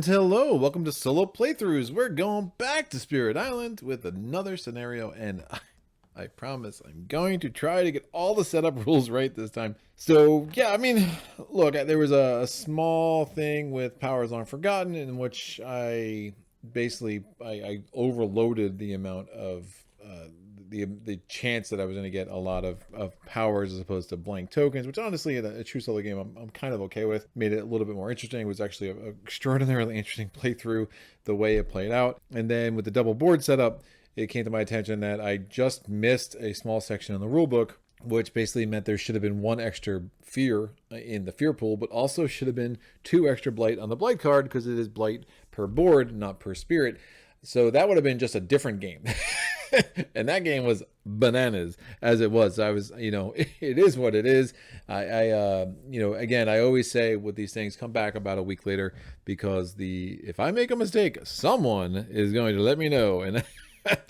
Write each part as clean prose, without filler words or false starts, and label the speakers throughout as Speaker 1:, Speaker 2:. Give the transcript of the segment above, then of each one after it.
Speaker 1: And hello, welcome to Solo Playthroughs. We're going back to Spirit Island with another scenario, and I promise I'm going to try to get all the setup rules right this time. So yeah, I mean, look, there was a small thing with Powers Long Forgotten in which I overloaded the amount of the chance that I was going to get a lot of powers as opposed to blank tokens, which honestly in a true solo game I'm kind of okay with. Made it a little bit more interesting. It was actually an extraordinarily interesting playthrough the way it played out. And then with the double board setup, it came to my attention that I just missed a small section in the rulebook, which basically meant there should have been one extra fear in the fear pool, but also should have been 2 extra blight on the blight card because it is blight per board, not per spirit. So that would have been just a different game. And that game was bananas as it was. I was, it is what it is. Again, I always say with these things, come back about a week later, because if I make a mistake, someone is going to let me know. And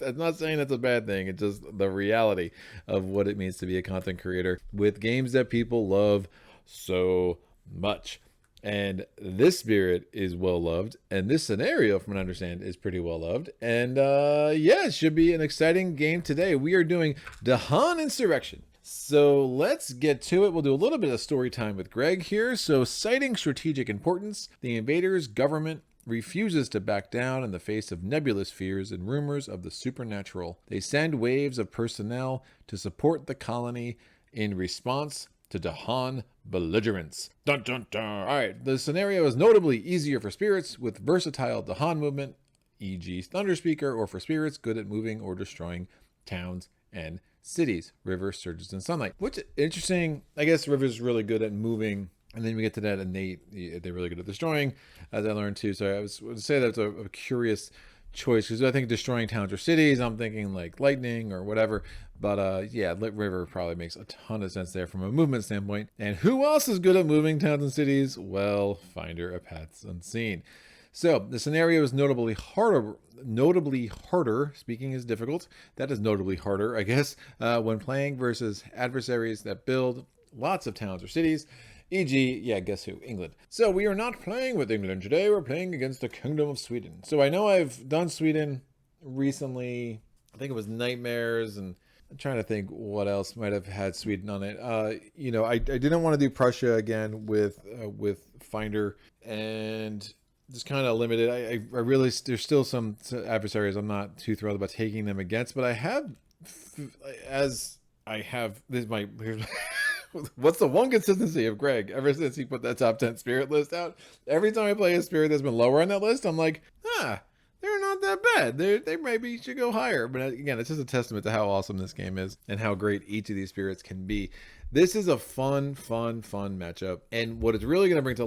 Speaker 1: I'm not saying that's a bad thing. It's just the reality of what it means to be a content creator with games that people love so much. And this spirit is well loved, and this scenario, from what I understand, is pretty well loved. And yeah, it should be an exciting game today. We are doing Dahan Insurrection. So let's get to it. We'll do a little bit of story time with Greg here. So, citing strategic importance, the invaders' government refuses to back down in the face of nebulous fears and rumors of the supernatural. They send waves of personnel to support the colony in response to Dahan belligerents. Dun dun dun. All right, the scenario is notably easier for spirits with versatile Dahan movement, e.g. Thunder Speaker, or for spirits good at moving or destroying towns and cities, rivers, surges, and sunlight. Which interesting. I guess River's really good at moving, and then we get to that, and they're really good at destroying, as I learned too. So I was to say that's a curious choice, because I think destroying towns or cities, I'm thinking like lightning or whatever. But yeah, Lit River probably makes a ton of sense there from a movement standpoint. And who else is good at moving towns and cities? Well, Finder of Paths Unseen. So the scenario is notably harder. Speaking is difficult. That is notably harder, I guess, when playing versus adversaries that build lots of towns or cities. E.g., yeah, guess who? England. So we are not playing with England today. We're playing against the Kingdom of Sweden. So I know I've done Sweden recently. I think it was Nightmares, and I'm trying to think what else might have had Sweden on it. I didn't want to do Prussia again with Finder, and just kind of limited. I really, there's still some adversaries I'm not too thrilled about taking them against, but I have, here's what's the one consistency of Greg ever since he put that top 10 spirit list out? Every time I play a spirit that's been lower on that list, I'm like, they're not that bad. They maybe should go higher. But again, it's just a testament to how awesome this game is and how great each of these spirits can be. This is a fun matchup. And what it's really going to bring to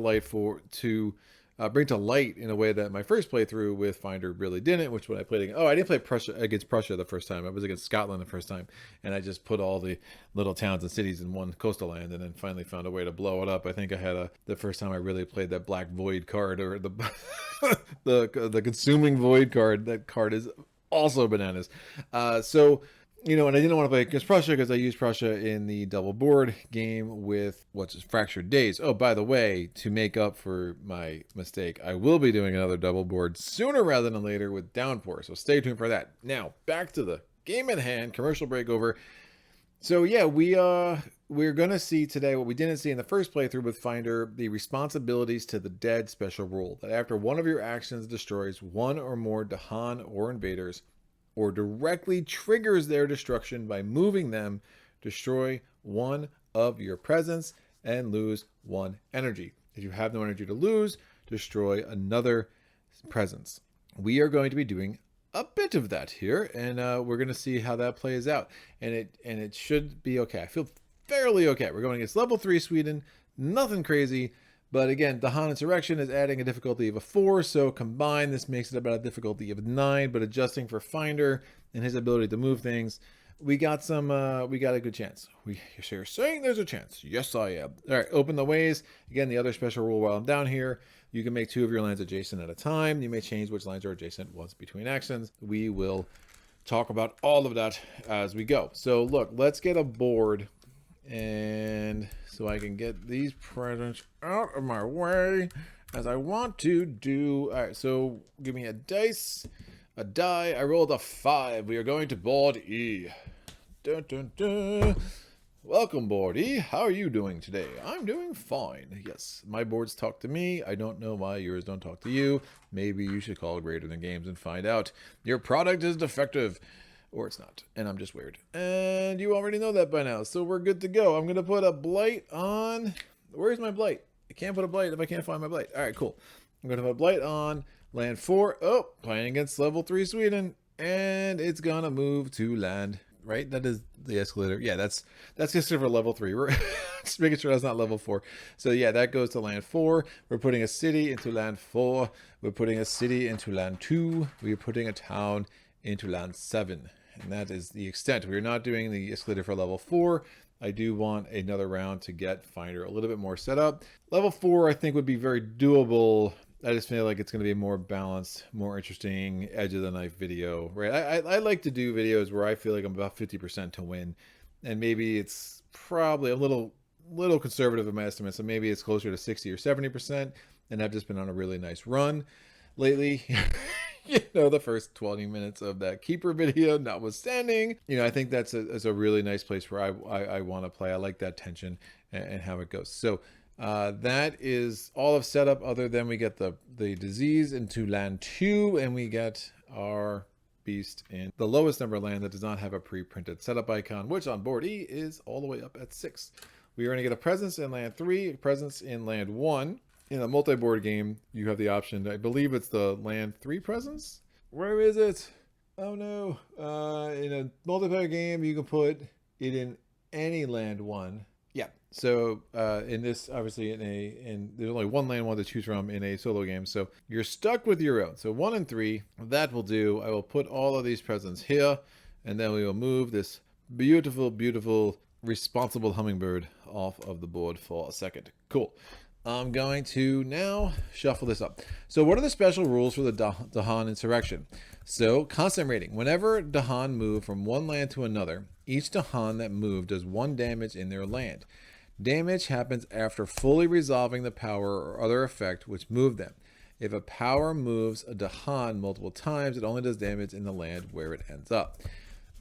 Speaker 1: light in a way that my first playthrough with Finder really didn't, which when I played against, I didn't play against Prussia the first time. I was against Scotland the first time, and I just put all the little towns and cities in one coastal land, and then finally found a way to blow it up. I think I had the first time I really played that Black Void card, or the the Consuming Void card. That card is also bananas. And I didn't want to play against Prussia because I used Prussia in the double board game with Fractured Days. Oh, by the way, to make up for my mistake, I will be doing another double board sooner rather than later with Downpour. So stay tuned for that. Now, back to the game at hand, commercial break over. So yeah, we're going to see today what we didn't see in the first playthrough with Finder, the responsibilities to the dead special rule. That after one of your actions destroys one or more Dahan or invaders, or directly triggers their destruction by moving them, destroy one of your presence and lose 1 energy. If you have no energy to lose, destroy another presence. We are going to be doing a bit of that here, and we're going to see how that plays out. And it should be okay. I feel fairly okay. We're going against level 3 Sweden, nothing crazy. But again, Dahan Insurrection is adding a difficulty of a 4, so combined this makes it about a difficulty of 9, but adjusting for Finder and his ability to move things, we got a good chance. You're saying there's a chance. Yes, I am. All right, open the ways. Again, the other special rule while I'm down here, you can make 2 of your lands adjacent at a time. You may change which lands are adjacent once between actions. We will talk about all of that as we go. So look, let's get a board, and so I can get these presents out of my way. as I want to do. All right, so give me a dice, a die. I rolled a 5. We are going to board E. Dun, dun, dun. Welcome, board E. How are you doing today? I'm doing fine. Yes, my boards talk to me. I don't know why yours don't talk to you. Maybe you should call Greater Than Games and find out. Your product is defective. Or it's not, and I'm just weird. And you already know that by now, so we're good to go. I'm going to put a blight on... Where's my blight? I can't put a blight if I can't find my blight. All right, cool. I'm going to put a blight on land 4. Oh, playing against level 3 Sweden. And it's going to move to land... Right, that is the escalator. Yeah, that's just for level 3. We're just making sure that's not level 4. So yeah, that goes to land 4. We're putting a city into land 4. We're putting a city into land 2. We're putting a town into land 7, and that is the extent. We're not doing the escalator for level 4. I do want another round to get Finder a little bit more set up. Level 4, I think, would be very doable. I just feel like it's going to be a more balanced, more interesting edge of the knife video, right? I like to do videos where I feel like I'm about 50% to win, and maybe it's probably a little conservative in my estimate, so maybe it's closer to 60 or 70%, and I've just been on a really nice run lately. You know, the first 20 minutes of that keeper video notwithstanding, you know, I think that's a really nice place where I want to play. I like that tension and how it goes. So that is all of setup, other than we get the disease into land 2, and we get our beast in the lowest number of land that does not have a pre-printed setup icon, which on board E is all the way up at 6. We are going to get a presence in land 3, a presence in land 1. In a multi-board game, you have the option, I believe it's the land 3 presence? Where is it? Oh no. In a multiplayer game, you can put it in any land 1. Yeah. So in this, obviously, there's only one land 1 to choose from in a solo game, so you're stuck with your own. So 1 and 3, that will do. I will put all of these presents here, and then we will move this beautiful, beautiful, responsible hummingbird off of the board for a second. Cool. I'm going to now shuffle this up. So what are the special rules for the Dahan Insurrection? So constant rating. Whenever Dahan move from one land to another, each Dahan that moved does 1 damage in their land. Damage happens after fully resolving the power or other effect which moved them. If a power moves a Dahan multiple times, it only does damage in the land where it ends up.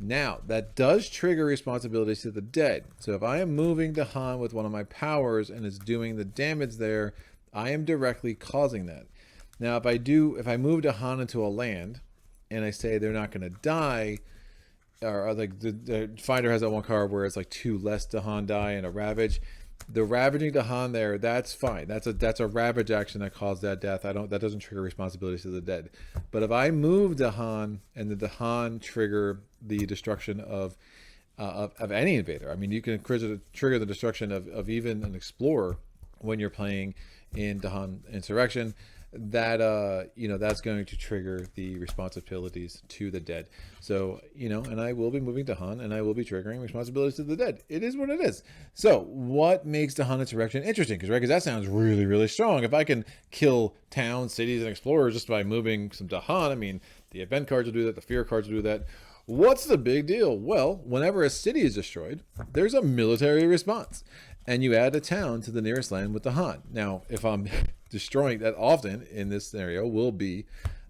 Speaker 1: Now, that does trigger responsibilities to the dead. So if I am moving Dahan with one of my powers and it's doing the damage there, I am directly causing that. Now, if I move Dahan into a land and I say they're not going to die, or like the Finder has that one card where it's like 2 less Dahan die and a Ravage. The ravaging Dahan there, that's fine. That's a ravage action that caused that death. That doesn't trigger responsibilities to the dead. But if I move Dahan and the Dahan trigger the destruction of any invader, I mean, you can trigger the destruction of even an explorer when you're playing in Dahan Insurrection. That you know, that's going to trigger the responsibilities to the dead. So, you know, and I will be moving Dahan and I will be triggering responsibilities to the dead. It is what it is. So what makes Dahan Insurrection interesting? Because that sounds really, really strong. If I can kill towns, cities, and explorers just by moving some Dahan, I mean, the event cards will do that, the fear cards will do that. What's the big deal? Well, whenever a city is destroyed, there's a military response, and you add a town to the nearest land with Dahan. Now, if I'm destroying, that often in this scenario will be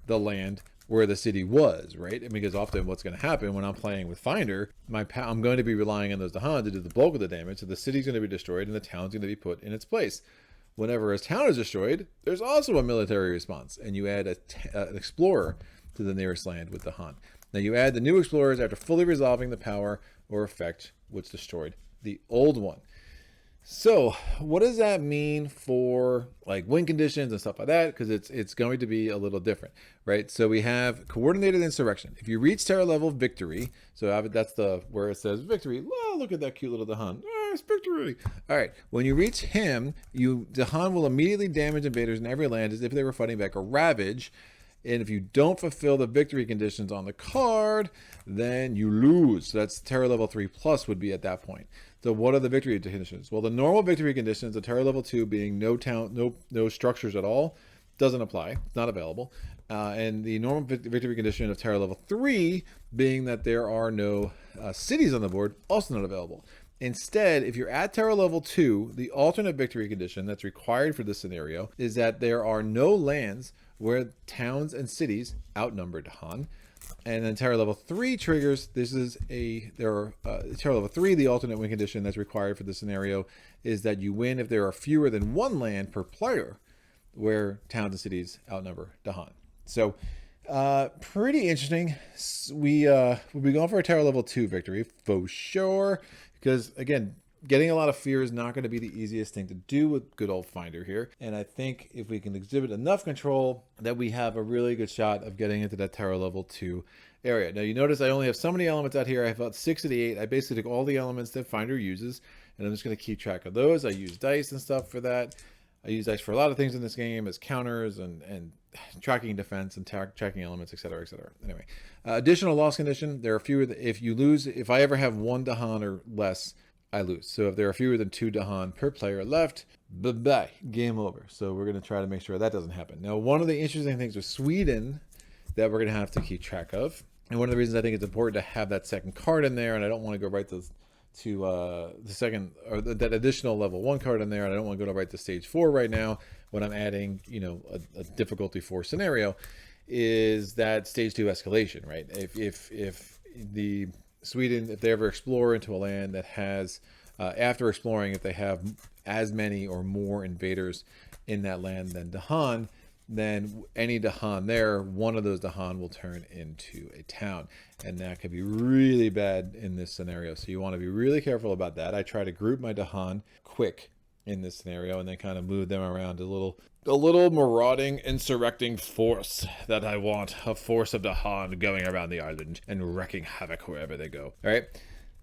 Speaker 1: the land where the city was, right? Because often what's going to happen when I'm playing with Finder, I'm going to be relying on those Dahan to do the bulk of the damage, so the city's going to be destroyed and the town's going to be put in its place. Whenever a town is destroyed, there's also a military response, and you add an explorer to the nearest land with Dahan. Now you add the new explorers after fully resolving the power or effect which destroyed the old one. So what does that mean for like win conditions and stuff like that? Because it's going to be a little different, right? So we have coordinated insurrection. If you reach terror level victory, so that's where it says victory. Well, look at that cute little Dahan. Oh, it's victory. All right. When you reach him, Dahan will immediately damage invaders in every land as if they were fighting back a ravage. And if you don't fulfill the victory conditions on the card, then you lose. So that's terror level 3+ would be at that point. So what are the victory conditions? Well, the normal victory conditions, the terror level 2 being no town, no structures at all, doesn't apply. It's not available. And the normal victory condition of terror level 3 being that there are no cities on the board, also not available. Instead, if you're at terror level 2, the alternate victory condition that's required for this scenario is that there are no lands where towns and cities outnumber Dahan. And then terror level 3 triggers, terror level 3, the alternate win condition that's required for the scenario is that you win if there are fewer than 1 land per player where towns and cities outnumber Dahan. So pretty interesting. We'll be going for a terror level 2 victory for sure, because again, getting a lot of fear is not going to be the easiest thing to do with good old Finder here. And I think if we can exhibit enough control, that we have a really good shot of getting into that terror level 2 area. Now you notice I only have so many elements out here. I have about 6 of the 8. I basically took all the elements that Finder uses, and I'm just going to keep track of those. I use dice and stuff for that. I use dice for a lot of things in this game as counters and tracking defense and tracking elements, etc., etc. Anyway, additional loss condition. There are fewer. If I ever have 1 Dahan or less, I lose. So if there are fewer than 2 Dahan per player left, bye-bye, game over. So we're going to try to make sure that doesn't happen. Now, one of the interesting things with Sweden that we're going to have to keep track of, and one of the reasons I think it's important to have that second card in there, and I don't want to go right to the second, or that additional level 1 card in there, and I don't want to go right to stage 4 right now when I'm adding, a difficulty 4 scenario, is that stage 2 escalation, right? If the Sweden, if they ever explore into a land that has, after exploring, if they have as many or more invaders in that land than Dahan, then any Dahan there, one of those Dahan will turn into a town. And that could be really bad in this scenario. So you want to be really careful about that. I try to group my Dahan quick in this scenario and then kind of move them around a little marauding, insurrecting force that I want. A force of Dahan going around the island and wreaking havoc wherever they go. All right.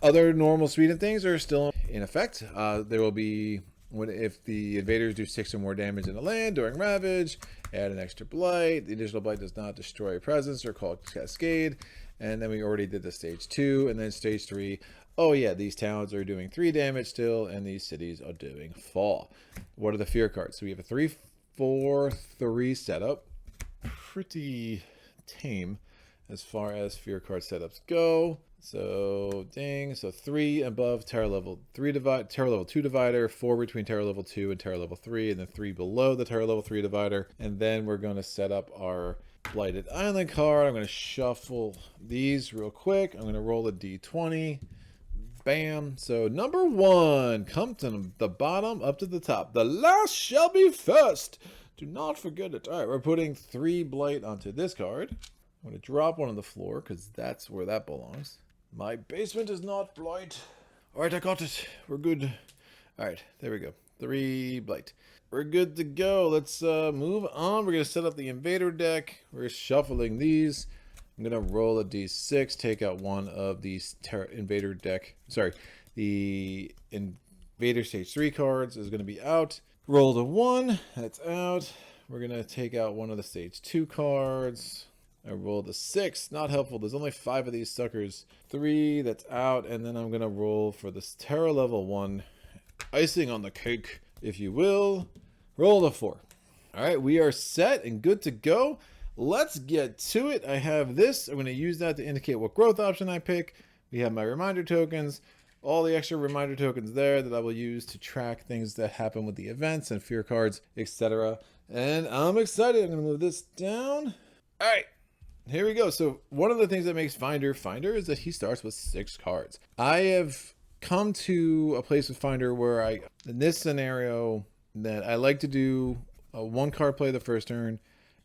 Speaker 1: Other normal Sweden things are still in effect. There will be, if the invaders do 6 or more damage in a land during Ravage, add an extra blight. The additional blight does not destroy a presence or call Cascade. And then we already did the stage 2, and then stage 3. Oh yeah, these towns are doing 3 damage still, and these cities are doing 4. What are the fear cards? So we have a 3-4-3 setup. Pretty tame as far as fear card setups go. So ding, so 3 above terror level 3 terror level 2 divider, 4 between terror level 2 and terror level 3, and then 3 below the terror level 3 divider. And then we're going to set up our blighted island card. I'm going to shuffle these real quick. I'm going to roll a d20. Bam. So number 1, come to the bottom up to the top. The last shall be first. Do not forget it. All right, we're putting 3 blight onto this card. I'm going to drop one on the floor because that's where that belongs. My basement is not blight. All right, I got it. We're good. All right, there we go. 3 blight. We're good to go. Let's move on. We're going to set up the invader deck. We're shuffling these. I'm going to roll a d6, take out one of these invader deck. Sorry, the invader stage 3 cards is going to be out. Roll the 1. That's out. We're going to take out one of the stage 2 cards. I rolled a 6, not helpful. There's only 5 of these suckers. 3, that's out. And then I'm going to roll for this terror level 1. Icing on the cake, if you will. Roll the 4. All right, we are set and good to go. Let's get to it. I have this. I'm going to use that to indicate what growth option I pick. We have my reminder tokens. All the extra reminder tokens there that I will use to track things that happen with the events and fear cards, etc. And I'm excited. I'm going to move this down. All right. Here we go. So one of the things that makes Finder is that he starts with 6 cards. I have come to a place with Finder where in this scenario, that I like to do a 1 card play the first turn,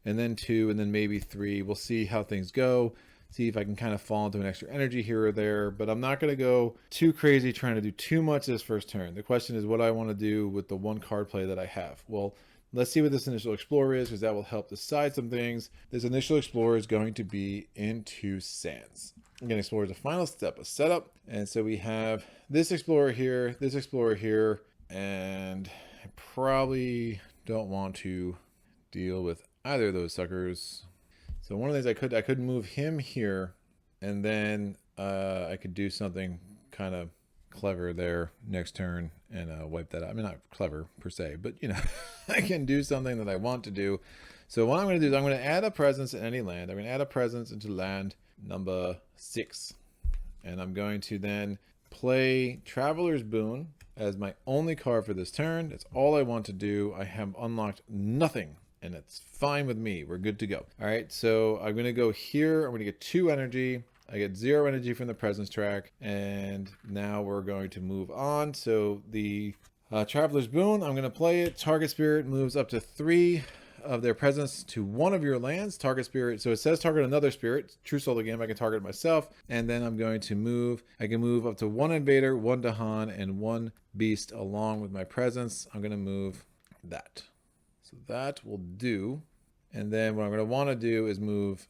Speaker 1: and then 2, and then maybe 3. We'll see how things go. See if I can kind of fall into an extra energy here or there, but I'm not going to go too crazy trying to do too much this first turn. The question is what I want to do with the 1 card play that I have. Well, let's see what this initial explorer is, because that will help decide some things. This initial explorer is going to be into sands. Again, explorer is the final step of setup. And so we have this explorer here, and I probably don't want to deal with either of those suckers. So one of the things I could move him here, and then I could do something kind of clever there next turn and wipe that out. I mean, not clever per se, but I can do something that I want to do. So what I'm going to do is I'm going to add a presence in any land. I'm going to add a presence into land number 6, and I'm going to then play Traveler's Boon as my only card for this turn. That's all I want to do. I have unlocked nothing, and it's fine with me. We're good to go. All right, so I'm going to go here. I'm going to get 2 energy. I get 0 energy from the presence track, and now we're going to move on. So the Traveler's Boon, I'm going to play it. Target spirit moves up to 3 of their presence to 1 of your lands. Target spirit, so it says target another spirit. True solo game, I can target myself, and then I'm going to move. I can move up to 1 invader, 1 Dahan, and 1 beast along with my presence. I'm going to move that. So that will do. And then what I'm going to want to do is move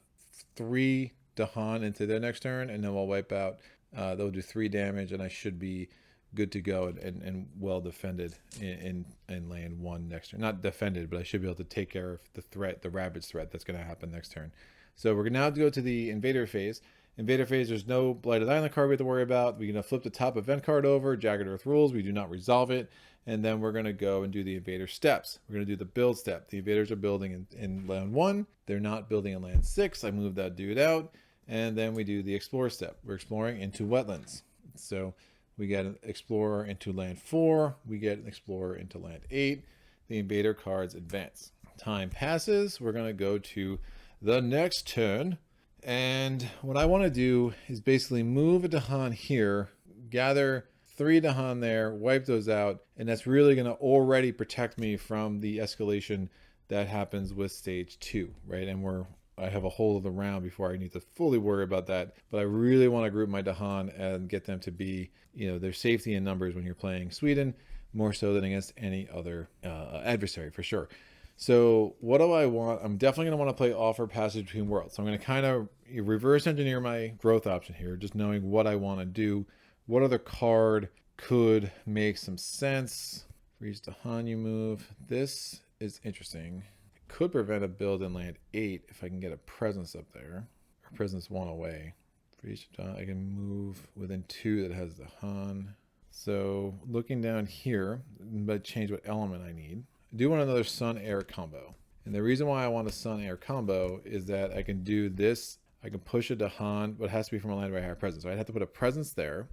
Speaker 1: 3 Dahan into their next turn, and then I'll wipe out. They'll do 3 damage, and I should be good to go and well defended in land 1 next turn. Not defended, but I should be able to take care of the threat, the Ravage threat that's going to happen next turn. So we're going to now go to the Invader phase. Invader phase, there's no Blighted Island card we have to worry about. We're going to flip the top event card over, Jagged Earth rules. We do not resolve it. And then we're going to go and do the Invader steps. We're going to do the build step. The Invaders are building in land 1. They're not building in land 6. I move that dude out. And then we do the Explore step. We're exploring into wetlands. So we get an Explorer into land 4. We get an Explorer into land 8. The Invader cards advance. Time passes. We're going to go to the next turn. And what I want to do is basically move a Dahan here, gather 3 Dahan there, wipe those out, and that's really going to already protect me from the escalation that happens with stage 2, right? And I have a whole other round before I need to fully worry about that. But I really want to group my Dahan and get them to be, their safety in numbers when you're playing Sweden, more so than against any other adversary, for sure. So what do I want? I'm definitely going to want to play Offer Passage Between Worlds. So I'm going to kind of reverse engineer my growth option here, just knowing what I want to do. What other card could make some sense? Freeze Dahan, you move. This is interesting. It could prevent a build in land 8 if I can get a presence up there. Or presence 1 away. Freeze Dahan, I can move within 2 that has Dahan. So looking down here, but change what element I need. I do want another Sun-Air combo. And the reason why I want a Sun-Air combo is that I can do this. I can push a Dahan, but it has to be from a land where I have presence. So I'd have to put a presence there.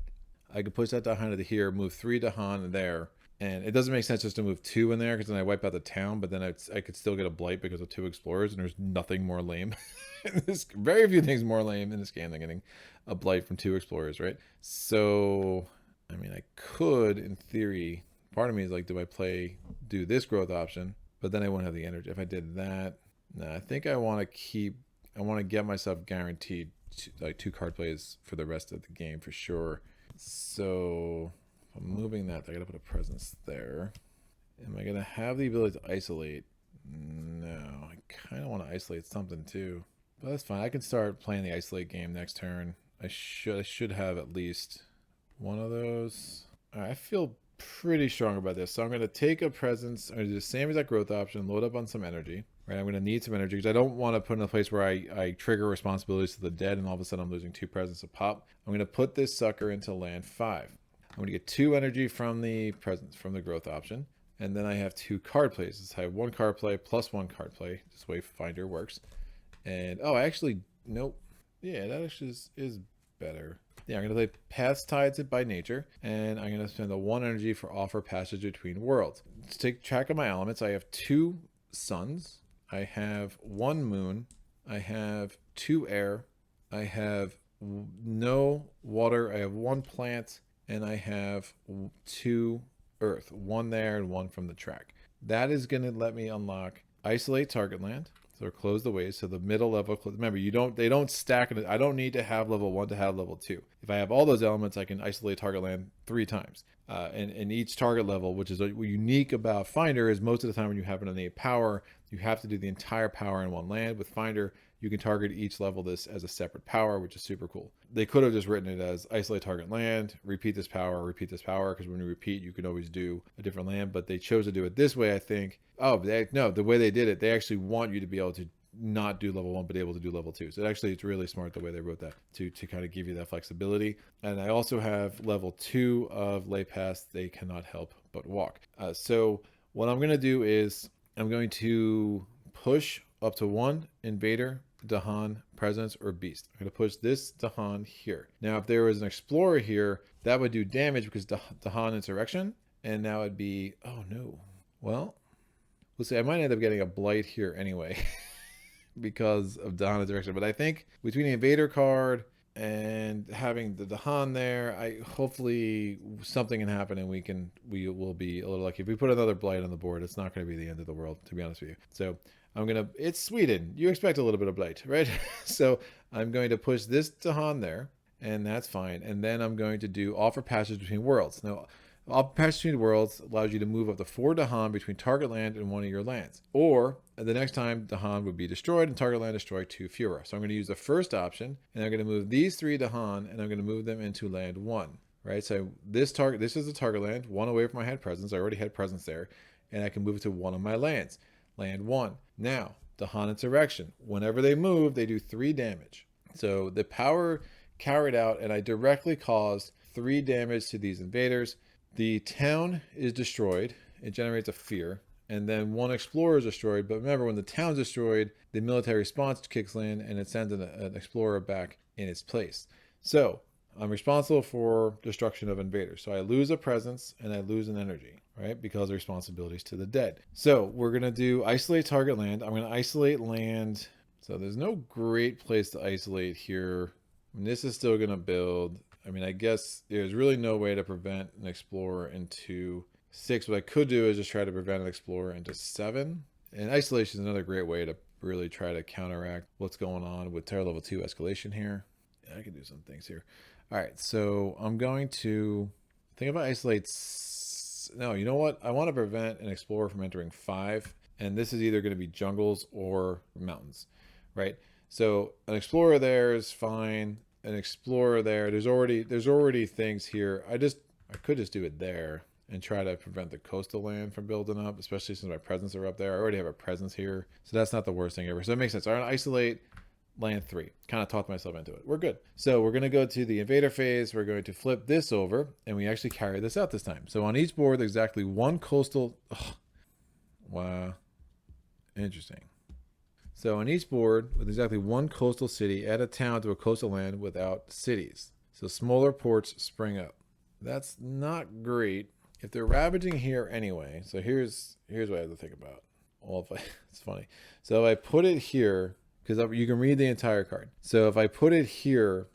Speaker 1: I could push that Dahan to here, move 3 Dahan there. And it doesn't make sense just to move 2 in there because then I wipe out the town, but then I could still get a blight because of 2 explorers, and there's nothing more lame. Very few things more lame in this game than getting a blight from 2 explorers, right? So, I mean, I could, in theory, part of me is like, do this growth option, but then I won't have the energy. If I did that, I think I want to get myself guaranteed like 2 card plays for the rest of the game for sure. So if I'm moving that, I gotta put a presence there. Am I gonna have the ability to isolate? No, I kind of want to isolate something too, but that's fine. I can start playing the isolate game next turn. I should have at least one of those. All right, I feel pretty strong about this. So I'm going to take a presence. I'm going to do the same exact growth option, load up on some energy. Right, I'm going to need some energy because I don't want to put in a place where I trigger responsibilities to the dead and all of a sudden I'm losing 2 presence to pop. I'm going to put this sucker into land 5. I'm going to get 2 energy from the presence, from the growth option. And then I have 2 card plays. So I have 1 card play plus 1 card play. This way Finder works. And, nope. Yeah, that actually is better. Yeah, I'm going to play Paths Tides by Nature, and I'm going to spend the 1 energy for Offer Passage Between Worlds. To take track of my elements, I have 2 suns, I have 1 moon, I have 2 air, I have no water, I have 1 plant, and I have 2 earth, 1 there and 1 from the track. That is going to let me unlock Isolate Target Land. So close the ways. So the middle level, remember, they don't stack it. I don't need to have level 1 to have level 2. If I have all those elements, I can isolate target land 3 times. And each target level, which is unique about Finder, is most of the time when you have an innate power, you have to do the entire power in 1 land. With Finder, you can target each level this as a separate power, which is super cool. They could have just written it as isolate target land, repeat this power, because when you repeat, you can always do a different land, but they chose to do it this way, I think. The way they did it, they actually want you to be able to not do level 1, but able to do level 2. So it's really smart the way they wrote that to kind of give you that flexibility. And I also have level 2 of Lay Pass, They Cannot Help But Walk. So what I'm going to do is I'm going to push up to 1 invader Dahan presence or beast. I'm going to push this Dahan here. Now, if there was an explorer here, that would do damage because Dahan Insurrection. And now it'd be, oh no. Well, we'll see. I might end up getting a blight here anyway because of Dahan Insurrection. But I think between the invader card and having the Dahan there, hopefully something can happen and we will be a little lucky. If we put another blight on the board, it's not going to be the end of the world, to be honest with you. So it's Sweden. You expect a little bit of blight, right? So I'm going to push this Dahan there, and that's fine. And then I'm going to do offer passage between worlds. Now, offer passage between worlds allows you to move up to 4 Dahan between target land and one of your lands. Or the next time Dahan would be destroyed and target land destroyed 2 fewer. So I'm going to use the first option, and I'm going to move these 3 Dahan, and I'm going to move them into land 1. Right? So this is the target land, 1 away from my head presence. I already had presence there, and I can move it to one of my lands. Land 1. Now, Dahan Insurrection. Whenever they move, they do 3 damage. So the power carried out, and I directly caused 3 damage to these invaders. The town is destroyed. It generates a fear. And then 1 explorer is destroyed. But remember, when the town's destroyed, the military response kicks in, and it sends an explorer back in its place. So I'm responsible for destruction of invaders. So I lose a presence and I lose an energy, right? Because of responsibilities to the dead. So we're going to do isolate target land. I'm going to isolate land. So there's no great place to isolate here. I mean, this is still going to build. I mean, I guess there's really no way to prevent an explorer into 6. What I could do is just try to prevent an explorer into 7. And isolation is another great way to really try to counteract what's going on with Terror Level 2 escalation here. Yeah, I can do some things here. All right, so I'm going to think about isolate. No, you know what? I want to prevent an explorer from entering 5, and this is either going to be jungles or mountains, right? So an explorer there is fine. An explorer there. There's already things here. I could just do it there and try to prevent the coastal land from building up, especially since my presence are up there. I already have a presence here, so that's not the worst thing ever. So it makes sense. I'm going to isolate land 3. Kind of talked myself into it. We're good. So we're going to go to the invader phase. We're going to flip this over, and we actually carry this out this time. So on each board, there's exactly 1 coastal. Ugh. Wow. Interesting. So on each board, with exactly 1 coastal city, add a town to a coastal land without cities. So smaller ports spring up. That's not great. If they're ravaging here anyway, so here's what I have to think about. Well, it's funny. So if I put it here, because you can read the entire card. So if I put it here,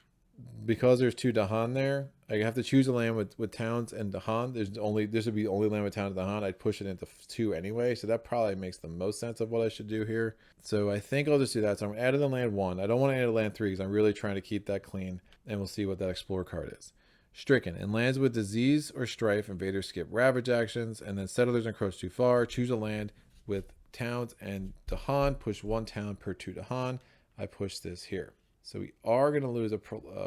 Speaker 1: because there's 2 Dahan there, I have to choose a land with towns and Dahan. This would be the only land with town and Dahan. I'd push it into 2 anyway. So that probably makes the most sense of what I should do here. So I think I'll just do that. So I'm adding the land 1. I don't want to add a land 3 because I'm really trying to keep that clean. And we'll see what that Explorer card is. Stricken. In lands with disease or strife, invaders skip ravage actions. And then settlers encroach too far. Choose a land with towns and Dahan. Push 1 town per 2 Dahan. I push this here. So we are going to lose a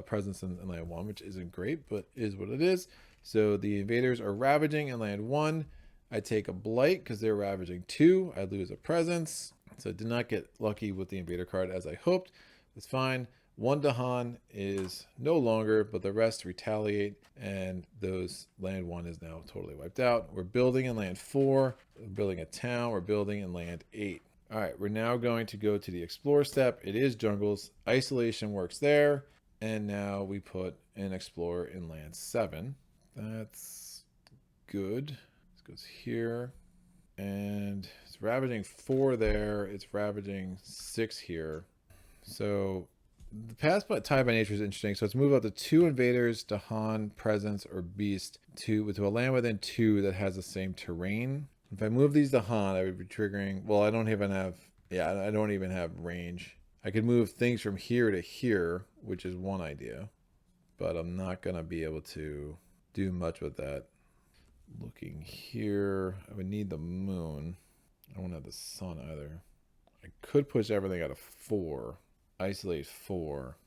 Speaker 1: presence in land 1, which isn't great, but is what it is. So the invaders are ravaging in land 1. I take a blight because they're ravaging 2. I lose a presence. So I did not get lucky with the invader card as I hoped. It's fine. 1 Dahan is no longer, but the rest retaliate, and those land 1 is now totally wiped out. We're building in land 4. We're building a town. We're building in land 8. All right, we're now going to go to the explore step. It is jungles. Isolation works there. And now we put an explorer in land 7. That's good. This goes here. And it's ravaging 4 there. It's ravaging 6 here. So the path tied by nature is interesting. So let's move up to 2 invaders, Dahan, presence, or beast to a land within 2 that has the same terrain. If I move these Dahan, I would be triggering. Well, I don't even have range. I could move things from here to here, which is one idea, but I'm not gonna be able to do much with that. Looking here, I would need the moon. I won't have the sun either. I could push everything out of 4, isolate 4,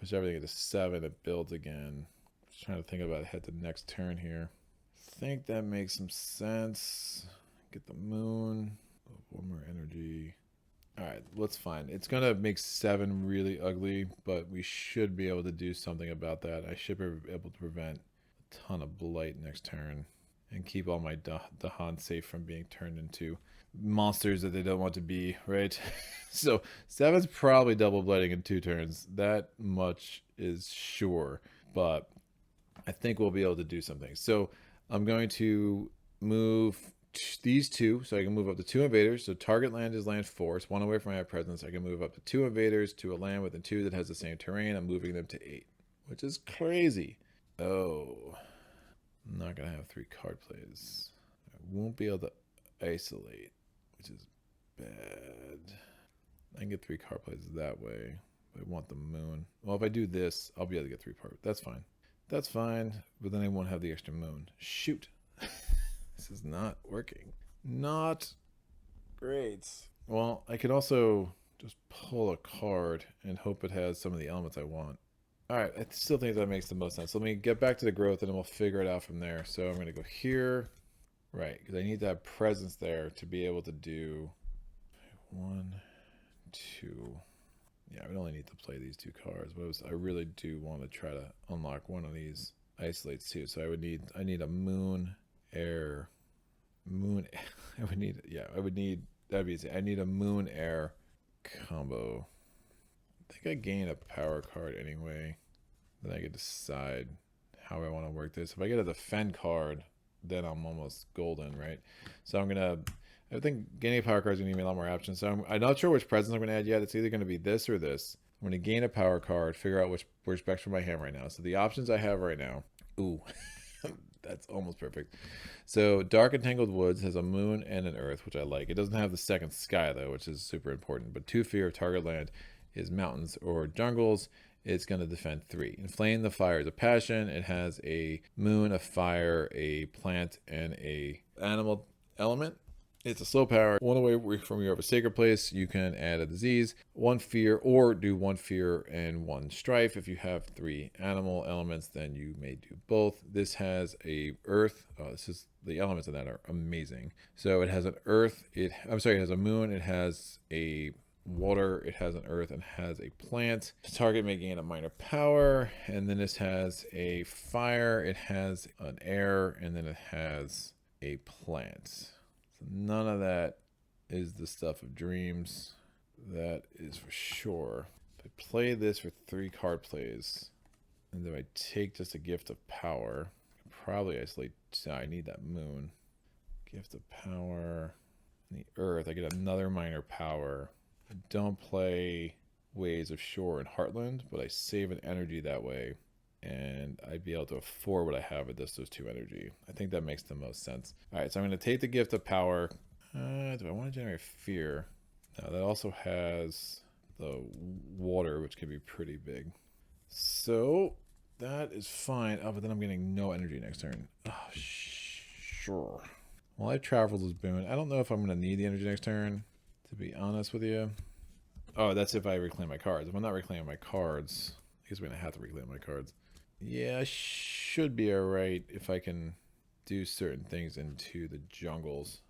Speaker 1: push everything into 7. It builds again. Just trying to think about head to next turn here. I think that makes some sense. Get the moon. 1 more energy. All right, let's find. It's going to make 7 really ugly, but we should be able to do something about that. I should be able to prevent a ton of blight next turn. and keep all my Dahan safe from being turned into monsters that they don't want to be, right? So 7's probably double blading in 2 turns. That much is sure, but I think we'll be able to do something. So I'm going to move these 2, so I can move up to 2 invaders. So target land is land 4. It's 1 away from my presence. I can move up to 2 invaders to a land within 2 that has the same terrain. I'm moving them to 8, which is crazy. Oh, I'm not going to have 3 card plays. I won't be able to isolate, which is bad. I can get 3 card plays that way. I want the moon. Well, if I do this, I'll be able to get 3 card. That's fine. That's fine, but then I won't have the extra moon. Shoot. This is not working. Not great. Well, I could also just pull a card and hope it has some of the elements I want. All right, I still think that makes the most sense. Let me get back to the growth and then we'll figure it out from there. So I'm going to go here. Right, because I need to have presence there to be able to do 1, 2. Yeah, I would only need to play these 2 cards, but I really do want to try to unlock one of these isolates too. So I need a moon, air, moon. That'd be easy. I need a moon air combo. I think I gain a power card anyway. Then I can decide how I want to work this. If I get a defend card, then I'm almost golden, right? So I think gaining a power card is going to give me a lot more options. So I'm not sure which presence I'm going to add yet. It's either going to be this or this. I'm going to gain a power card, figure out which best for my hand right now. So the options I have right now, ooh, that's almost perfect. So Dark and Tangled Woods has a moon and an earth, which I like. It doesn't have the second sky though, which is super important. But 2 fear of target land is mountains or jungles. It's going to defend 3. Inflame the Fire is a passion. It has a moon, a fire, a plant, and a animal element. It's a slow power. 1 away from your sacred place. You can add a disease, 1 fear, or do 1 fear and 1 strife. If you have 3 animal elements, then you may do both. This has a earth. The elements of that are amazing. So it has an earth. It has a moon. It has a water, it has an earth, and has a plant. The target may gain a minor power, and then this has a fire, it has an air, and then it has a plant. So none of that is the stuff of dreams. That is for sure. If I play this for 3 card plays, and then I take just a gift of power, probably isolate. I need that moon. Gift of power. The earth, I get another minor power. I don't play Ways of Shore and Heartland, but I save an energy that way, and I'd be able to afford what I have with those 2 energy. I think that makes the most sense. All right, so I'm going to take the gift of power. Do I want to generate fear? Now that also has the water, which can be pretty big. So that is fine. Oh, but then I'm getting no energy next turn. Oh, sure. Well, I've traveled this boon. I don't know if I'm going to need the energy next turn, to be honest with you. Oh, that's if I reclaim my cards. If I'm not reclaiming my cards, I guess we're going to have to reclaim my cards. Yeah, I should be alright if I can do certain things into the jungles.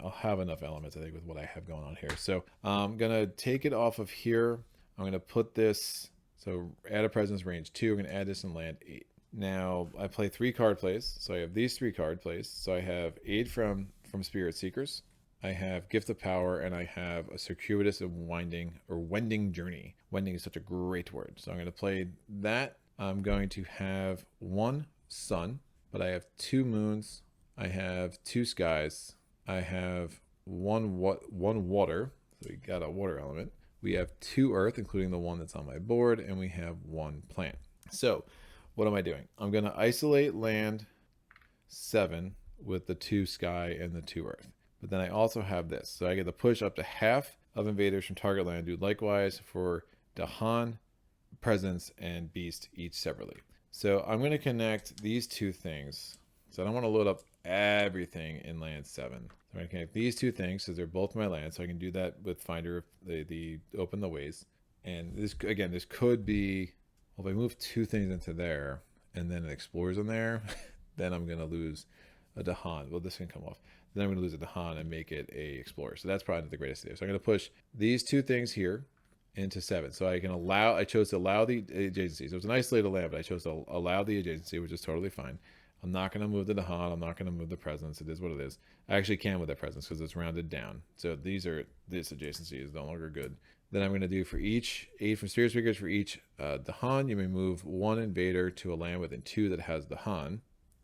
Speaker 1: I'll have enough elements, I think, with what I have going on here. So I'm going to take it off of here. I'm going to put this, so add a presence range 2. I'm going to add this in land 8. Now, I play 3 card plays. So I have these 3 card plays. So I have Aid from Spirit Seekers. I have Gift of Power, and I have a Circuitous and Wending Journey. Wending is such a great word. So I'm going to play that. I'm going to have 1 sun, but I have 2 moons. I have 2 skies. I have one water. So we got a water element. We have 2 earth, including the one that's on my board, and we have 1 plant. So what am I doing? I'm going to isolate land 7 with the 2 sky and the 2 earth. But then I also have this. So I get to push up to half of invaders from target land. Do likewise for Dahan, Presence, and Beast, each separately. So I'm going to connect these 2 things. So I don't want to load up everything in land 7. So I'm going to connect these 2 things because they're both my land. So I can do that with Finder, the Open the Ways. And this, again, this could be, well, if I move 2 things into there and then it explores in there, then I'm going to lose a Dahan. Well, this can come off. Then I'm going to lose a Dahan and make it a Explorer. So that's probably not the greatest idea. So I'm going to push these 2 things here into 7. So I chose to allow the adjacency. So it's an isolated land, but I chose to allow the adjacency, which is totally fine. I'm not going to move the Dahan. I'm not going to move the presence. It is what it is. I actually can with the presence because it's rounded down. So this adjacency is no longer good. Then I'm going to do for each 8 from Spirit Speakers for each Dahan, you may move 1 invader to a land within 2 that has Dahan.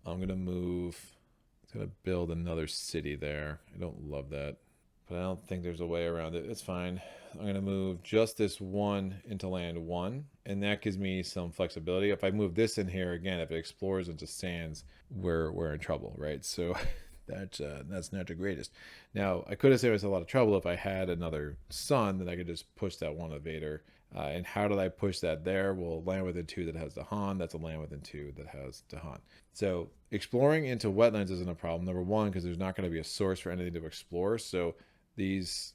Speaker 1: I'm going to move, it's going to build another city there. I don't love that, but I don't think there's a way around it. It's fine. I'm going to move just this 1 into land 1, and that gives me some flexibility. If I move this in here, again, if it explores into sands, we're in trouble, right? So that's not the greatest. Now, I could have saved us a lot of trouble if I had another sun, then I could just push that 1 invader. And how did I push that there? Well, land within 2 that has Dahan, that's a land within 2 that has Dahan. So exploring into wetlands isn't a problem. Number 1, because there's not going to be a source for anything to explore. So these,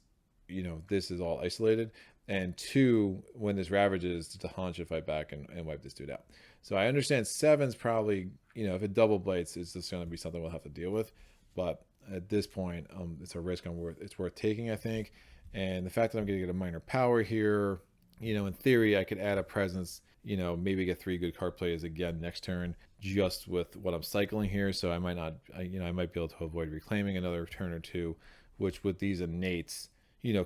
Speaker 1: this is all isolated. And 2, when this ravages, the Dahan should fight back and wipe this dude out. So I understand 7's probably, if it double blights, it's just going to be something we'll have to deal with. But at this point, it's a risk it's worth taking, I think. And the fact that I'm going to get a minor power here, in theory, I could add a presence, maybe get 3 good card plays again next turn, just with what I'm cycling here. So I might not, I might be able to avoid reclaiming another turn or 2, which with these innates,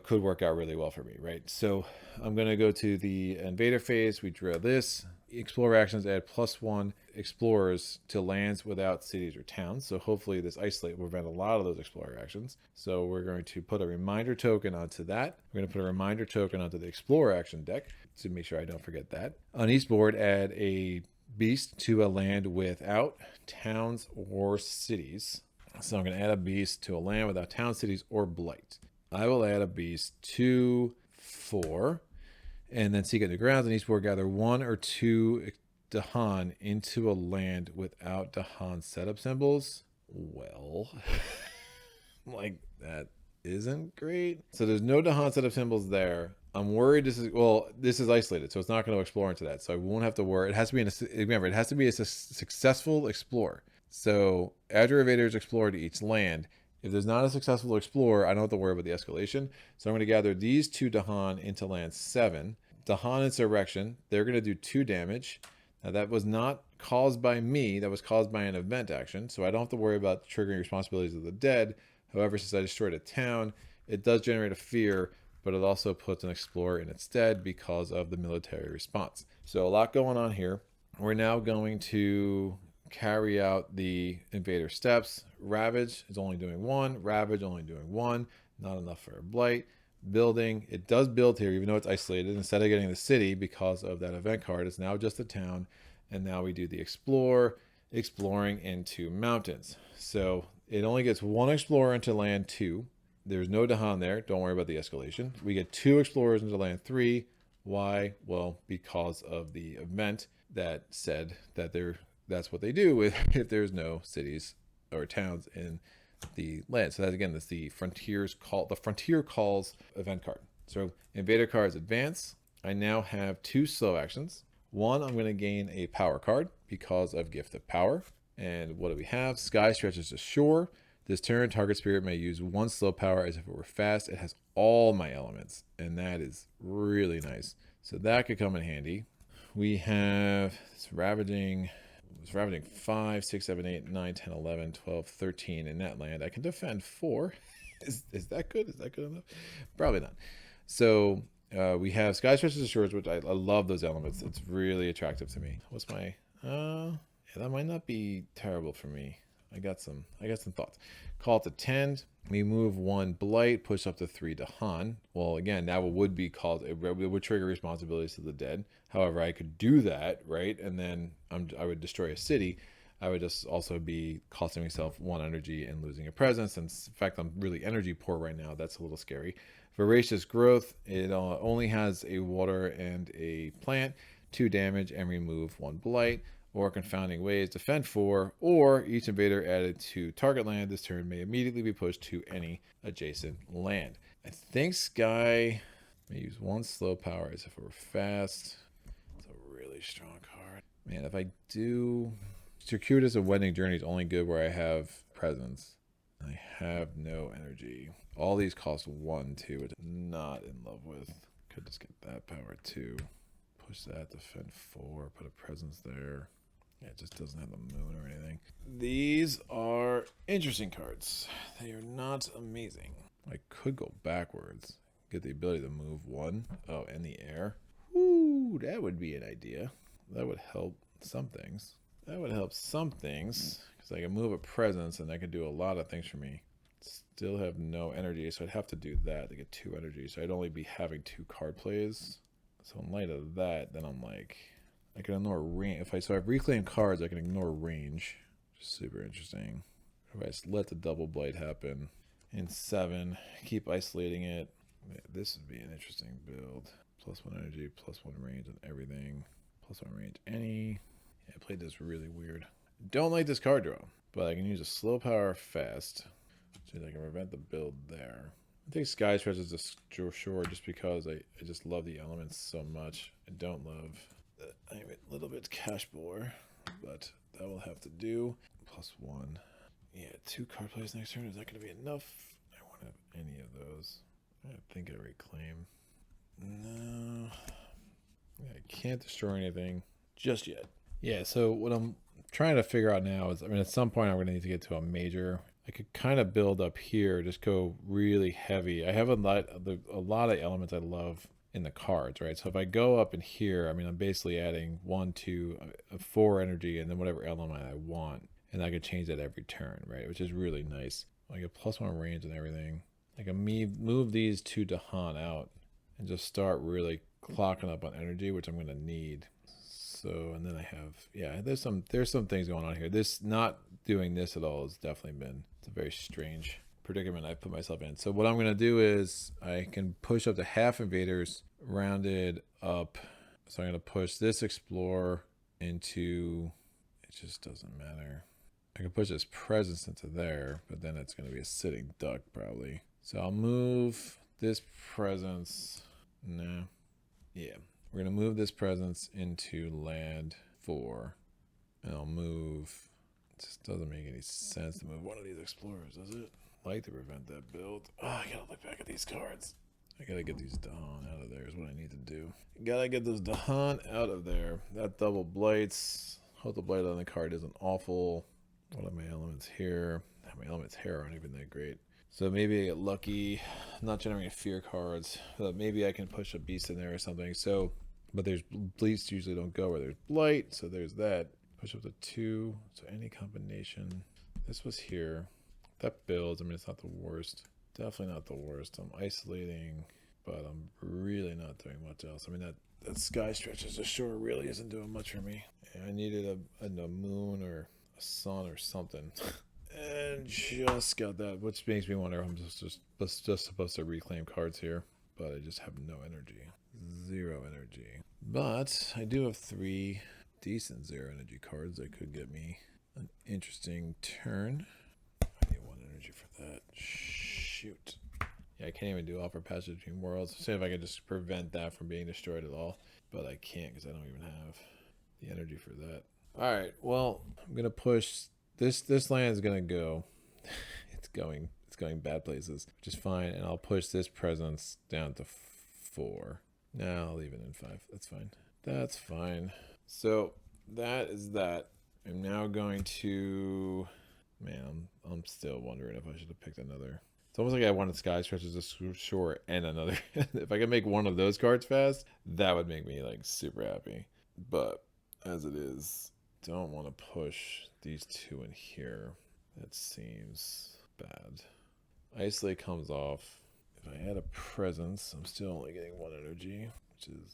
Speaker 1: could work out really well for me, right? So I'm going to go to the invader phase. We draw this. Explorer actions add +1 explorers to lands without cities or towns. So hopefully this isolate will prevent a lot of those explorer actions. So we're going to put a reminder token onto that. We're going to put a reminder token onto the explorer action deck to make sure I don't forget that. On each board, add a beast to a land without towns or cities. So I'm going to add a beast to a land without towns, cities, or blight. I will add a beast to 4, and then seek at the grounds, and each board gather 1 or 2 Dahan into a land without Dahan setup symbols. Well, that isn't great. So there's no Dahan setup symbols there. I'm worried this is isolated, so it's not going to explore into that. So I won't have to worry. It has to be remember, it has to be a successful explore. So add your invaders explore to each land. If there's not a successful explorer, I don't have to worry about the escalation. So I'm going to gather these 2 Dahan into land 7. Dahan Insurrection, they're going to do 2 damage. Now that was not caused by me, that was caused by an event action. So I don't have to worry about triggering responsibilities of the dead. However, since I destroyed a town, it does generate a fear, but it also puts an explorer in its stead because of the military response. So a lot going on here. We're now going to carry out the invader steps. Ravage is only doing 1. Ravage only doing 1. Not enough for a blight. Building. It does build here, even though it's isolated. Instead of getting the city because of that event card, it's now just a town. And now we do the explore, exploring into mountains. So it only gets 1 explorer into land 2. There's no Dahan there. Don't worry about the escalation. We get 2 explorers into land 3. Why? Well, because of the event that said that that's what they do if there's no cities or towns in the land. So that again, that's the Frontier Calls event card. So invader cards advance. I now have 2 slow actions. 1, I'm going to gain a power card because of Gift of Power. And what do we have? Sky stretches to shore. This turn, target spirit may use 1 slow power as if it were fast. It has all my elements, and that is really nice. So that could come in handy. We have this ravaging. It's ravaging 5, 6, 7, 8, 9, 10, 11, 12, 13 in that land. I can defend 4. Is that good? Is that good enough? Probably not. So we have Sky Stretches to Shores, which I love those elements. It's really attractive to me. What's my that might not be terrible for me. I got some thoughts. Call it to 10. We move 1 blight, push up to 3 Dahan. Well, again, that would be called, it would trigger responsibilities to the dead. However, I could do that, right? And then I would destroy a city. I would just also be costing myself 1 energy and losing a presence. And in fact, I'm really energy poor right now. That's a little scary. Voracious Growth, it only has a water and a plant, 2 damage, and remove 1 blight. Or Confounding Ways, defend 4, or each invader added to target land this turn may immediately be pushed to any adjacent land. I think Sky may use 1 slow power as if it were fast. It's a really strong card. Man, if I do... Circuitous of Wedding Journey is only good where I have presence. I have no energy. All these cost 1 too, which I'm not in love with. Could just get that power too. Push that, defend 4, put a presence there. Yeah, it just doesn't have the moon or anything. These are interesting cards. They are not amazing. I could go backwards. Get the ability to move one. Oh, in the air. Ooh, that would be an idea. That would help some things. That would help some things. Because I can move a presence and that could do a lot of things for me. Still have no energy, so I'd have to do that to get 2 energy. So I'd only be having 2 card plays. So in light of that, then I'm like, I can ignore range. If I reclaim cards, I can ignore range. Super interesting. If I just let the double blade happen in 7, keep isolating it. This would be an interesting build. +1 energy, +1 range on everything. +1 range any. Yeah, I played this really weird. Don't like this card draw, but I can use a slow power fast. So I can prevent the build there. I think Sky Stretch is a shore just because I just love the elements so much. I don't love I'm a little bit cash bore, but that will have to do. +1. Yeah, 2 card plays next turn. Is that going to be enough? I won't have any of those. I think I reclaim. No. I can't destroy anything just yet. Yeah, so what I'm trying to figure out now is, I mean, at some point I'm going to need to get to a major. I could kind of build up here, just go really heavy. I have a lot of elements I love in the cards, right? So if I go up in here, I mean, I'm basically adding 1, 2, 4 energy and then whatever element I want. And I could change that every turn, right? Which is really nice. I get +1 range and everything. I can move these 2 Dahan out and just start really clocking up on energy, which I'm going to need. So, and then I have, yeah, there's some things going on here. This, not doing this at all has definitely been, it's a very strange predicament I put myself in. So what I'm going to do is I can push up to half invaders rounded up. So I'm going to push this explorer into, it just doesn't matter. I can push this presence into there, but then it's going to be a sitting duck probably. So I'll move this presence. No. Yeah. We're going to move this presence into land 4. And I'll move. It just doesn't make any sense to move one of these explorers, does it? Like to prevent that build. Oh, I gotta look back at these cards. I gotta get these Dahan out of there is what I need to do. Gotta get those Dahan out of there. That double blights. Hope the blight on the card isn't awful. What are my elements here? My elements here aren't even that great. So maybe I get lucky. I'm not generating fear cards. But maybe I can push a beast in there or something. So, but there's bleeds usually don't go where there's blight. So there's that. Push up to 2. So any combination. This was here. That builds. I mean, it's not the worst. Definitely not the worst. I'm isolating, but I'm really not doing much else. I mean, that Sky Stretch as a shore really isn't doing much for me. I needed a moon or a sun or something. And just got that, which makes me wonder if I'm just supposed to reclaim cards here. But I just have no energy. 0 energy. But I do have 3 decent 0 energy cards that could get me an interesting turn. I need 1 energy for that. Shoot. Yeah, I can't even do offer passage between worlds. See if I could just prevent that from being destroyed at all. But I can't because I don't even have the energy for that. Alright, well, I'm gonna push this land is gonna go. it's going bad places, which is fine, and I'll push this presence down to 4. Now I'll leave it in 5. That's fine. That's fine. So that is that. I'm now going to, man, I'm still wondering if I should have picked another. It's almost like I wanted Sky Stretches a shore and another. If I could make one of those cards fast, that would make me like super happy. But as it is, don't want to push these 2 in here. That seems bad. Isolate comes off. If I add a presence, I'm still only getting 1 energy, which is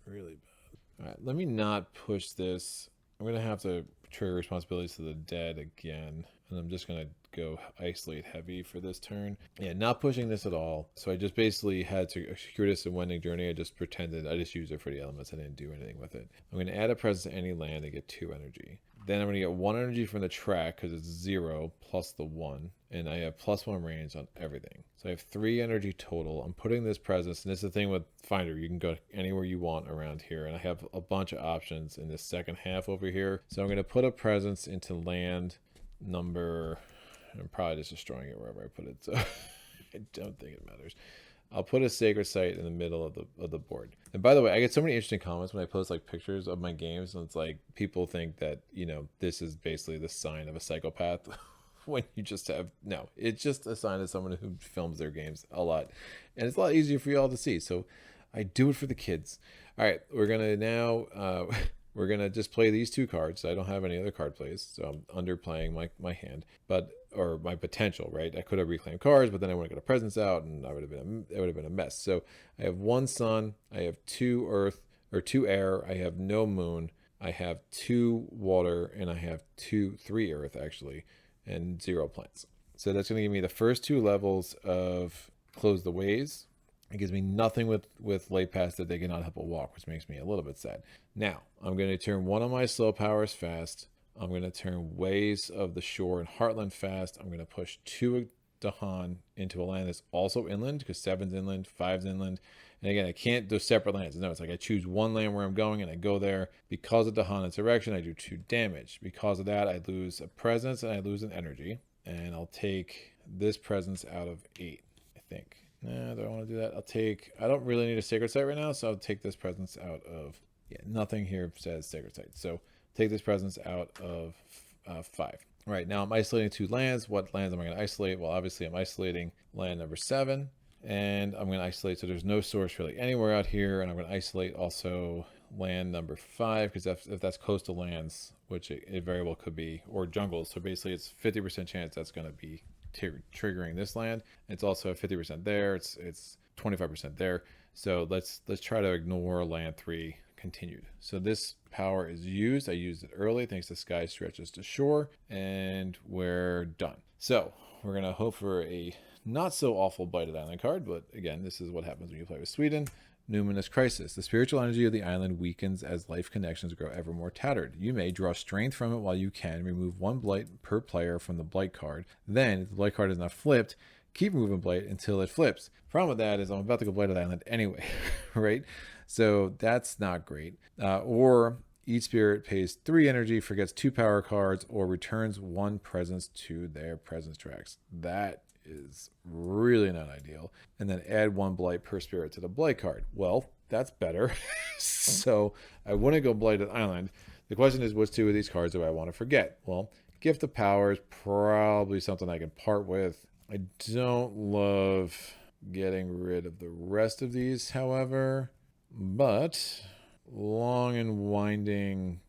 Speaker 1: really bad. All right, let me not push this. I'm going to have to trigger responsibilities to the dead again. And I'm just going to go isolate heavy for this turn. Yeah, not pushing this at all. So I just basically had to secure this in Wending Journey. I just pretended, I just used it for the elements. I didn't do anything with it. I'm going to add a presence to any land and get 2 energy. Then I'm going to get 1 energy from the track because it's 0 plus the 1. And I have +1 range on everything. So I have 3 energy total. I'm putting this presence, and this is the thing with Finder. You can go anywhere you want around here. And I have a bunch of options in this second half over here. So I'm going to put a presence into land number, I'm probably just destroying it wherever I put it. So I don't think it matters. I'll put a sacred site in the middle of the board. And by the way, I get so many interesting comments when I post like pictures of my games, and it's like people think that, you know, this is basically the sign of a psychopath. When you just have no, it's just a sign of someone who films their games a lot, and it's a lot easier for you all to see. So I do it for the kids. All right, we're gonna now we're gonna just play these two cards. I don't have any other card plays, so I'm underplaying my hand, but or my potential, right? I could have reclaimed cards, but then I would have got a presence out, and it would have been a mess. So I have one sun, I have two earth or two air, I have no moon, I have two water, and I have three earth actually, and 0 plants. So that's going to give me the first 2 levels of Close the Ways. It gives me nothing with Late Pass that they cannot help but walk, which makes me a little bit sad. Now, I'm going to turn one of my slow powers fast. I'm going to turn Ways of the Shore and Heartland fast. I'm going to push 2 Dahan into a land that's also inland, because 7's inland, 5's inland. And again, I can't do separate lands. No, it's like I choose one land where I'm going and I go there. Because of Dahan Insurrection, I do 2 damage. Because of that, I lose a presence and I lose an energy. And I'll take this presence out of 8, I think. Nah, do I want to do that? I don't really need a sacred site right now, so I'll take this presence out of, yeah, nothing here says sacred site. So take this presence out of 5. All right, now I'm isolating 2 lands. What lands am I going to isolate? Well, obviously I'm isolating land number 7, and I'm going to isolate, so there's no source really anywhere out here, and I'm going to isolate also land number 5, because if that's coastal lands, which it very well could be, or jungles, so basically it's 50% chance that's going to be triggering this land. It's also 50% there, it's 25% there, so let's try to ignore land 3 continued. So this power is used. I used it early thanks to Sky Stretches to Shore, and we're done. So we're going to hope for a not so awful Blighted Island card, but again, this is what happens when you play with Sweden. Numinous Crisis. The spiritual energy of the island weakens as life connections grow ever more tattered. You may draw strength from it while you can. Remove 1 blight per player from the blight card. Then, if the blight card is not flipped, keep moving blight until it flips. Problem with that is I'm about to go Blighted Island anyway, right? So that's not great. Or each spirit pays 3 energy, forgets 2 power cards, or returns 1 presence to their presence tracks. That is really not ideal. And then add 1 blight per spirit to the blight card. Well, that's better. So I wouldn't go Blighted Island. The question is, which 2 of these cards do I want to forget? Well, Gift of Power is probably something I can part with. I don't love getting rid of the rest of these, however, but Long and Winding,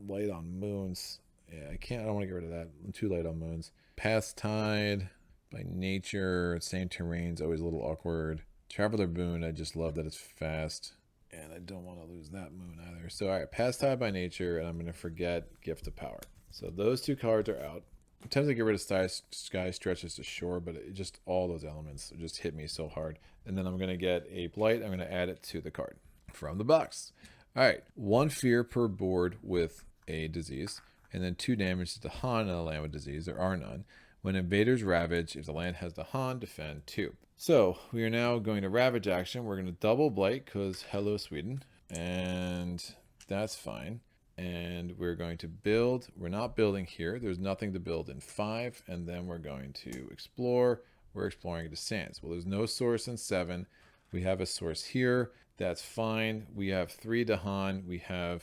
Speaker 1: Light on Moons. Yeah, I don't want to get rid of that. I'm too light on moons. Pastide by nature, same terrain's always a little awkward. Traveler Boon, I just love that it's fast, and I don't want to lose that moon either. So all right, Pastide by nature, and I'm going to forget Gift of Power. So those 2 cards are out. Sometimes I get rid of Sky Stretches to Shore, but it just all those elements just hit me so hard. And then I'm going to get a Blight. I'm going to add it to the card from the box. All right, 1 fear per board with a disease, and then 2 damage to Dahan in a land with disease. There are none. When invaders ravage, if the land has Dahan, defend 2. So we are now going to ravage action. We're going to double blight because hello Sweden, and that's fine. And we're going to build. We're not building here. There's nothing to build in 5, and then we're going to explore. We're exploring the sands. Well, there's no source in 7. We have a source here. That's fine. We have 3 Dahan. We have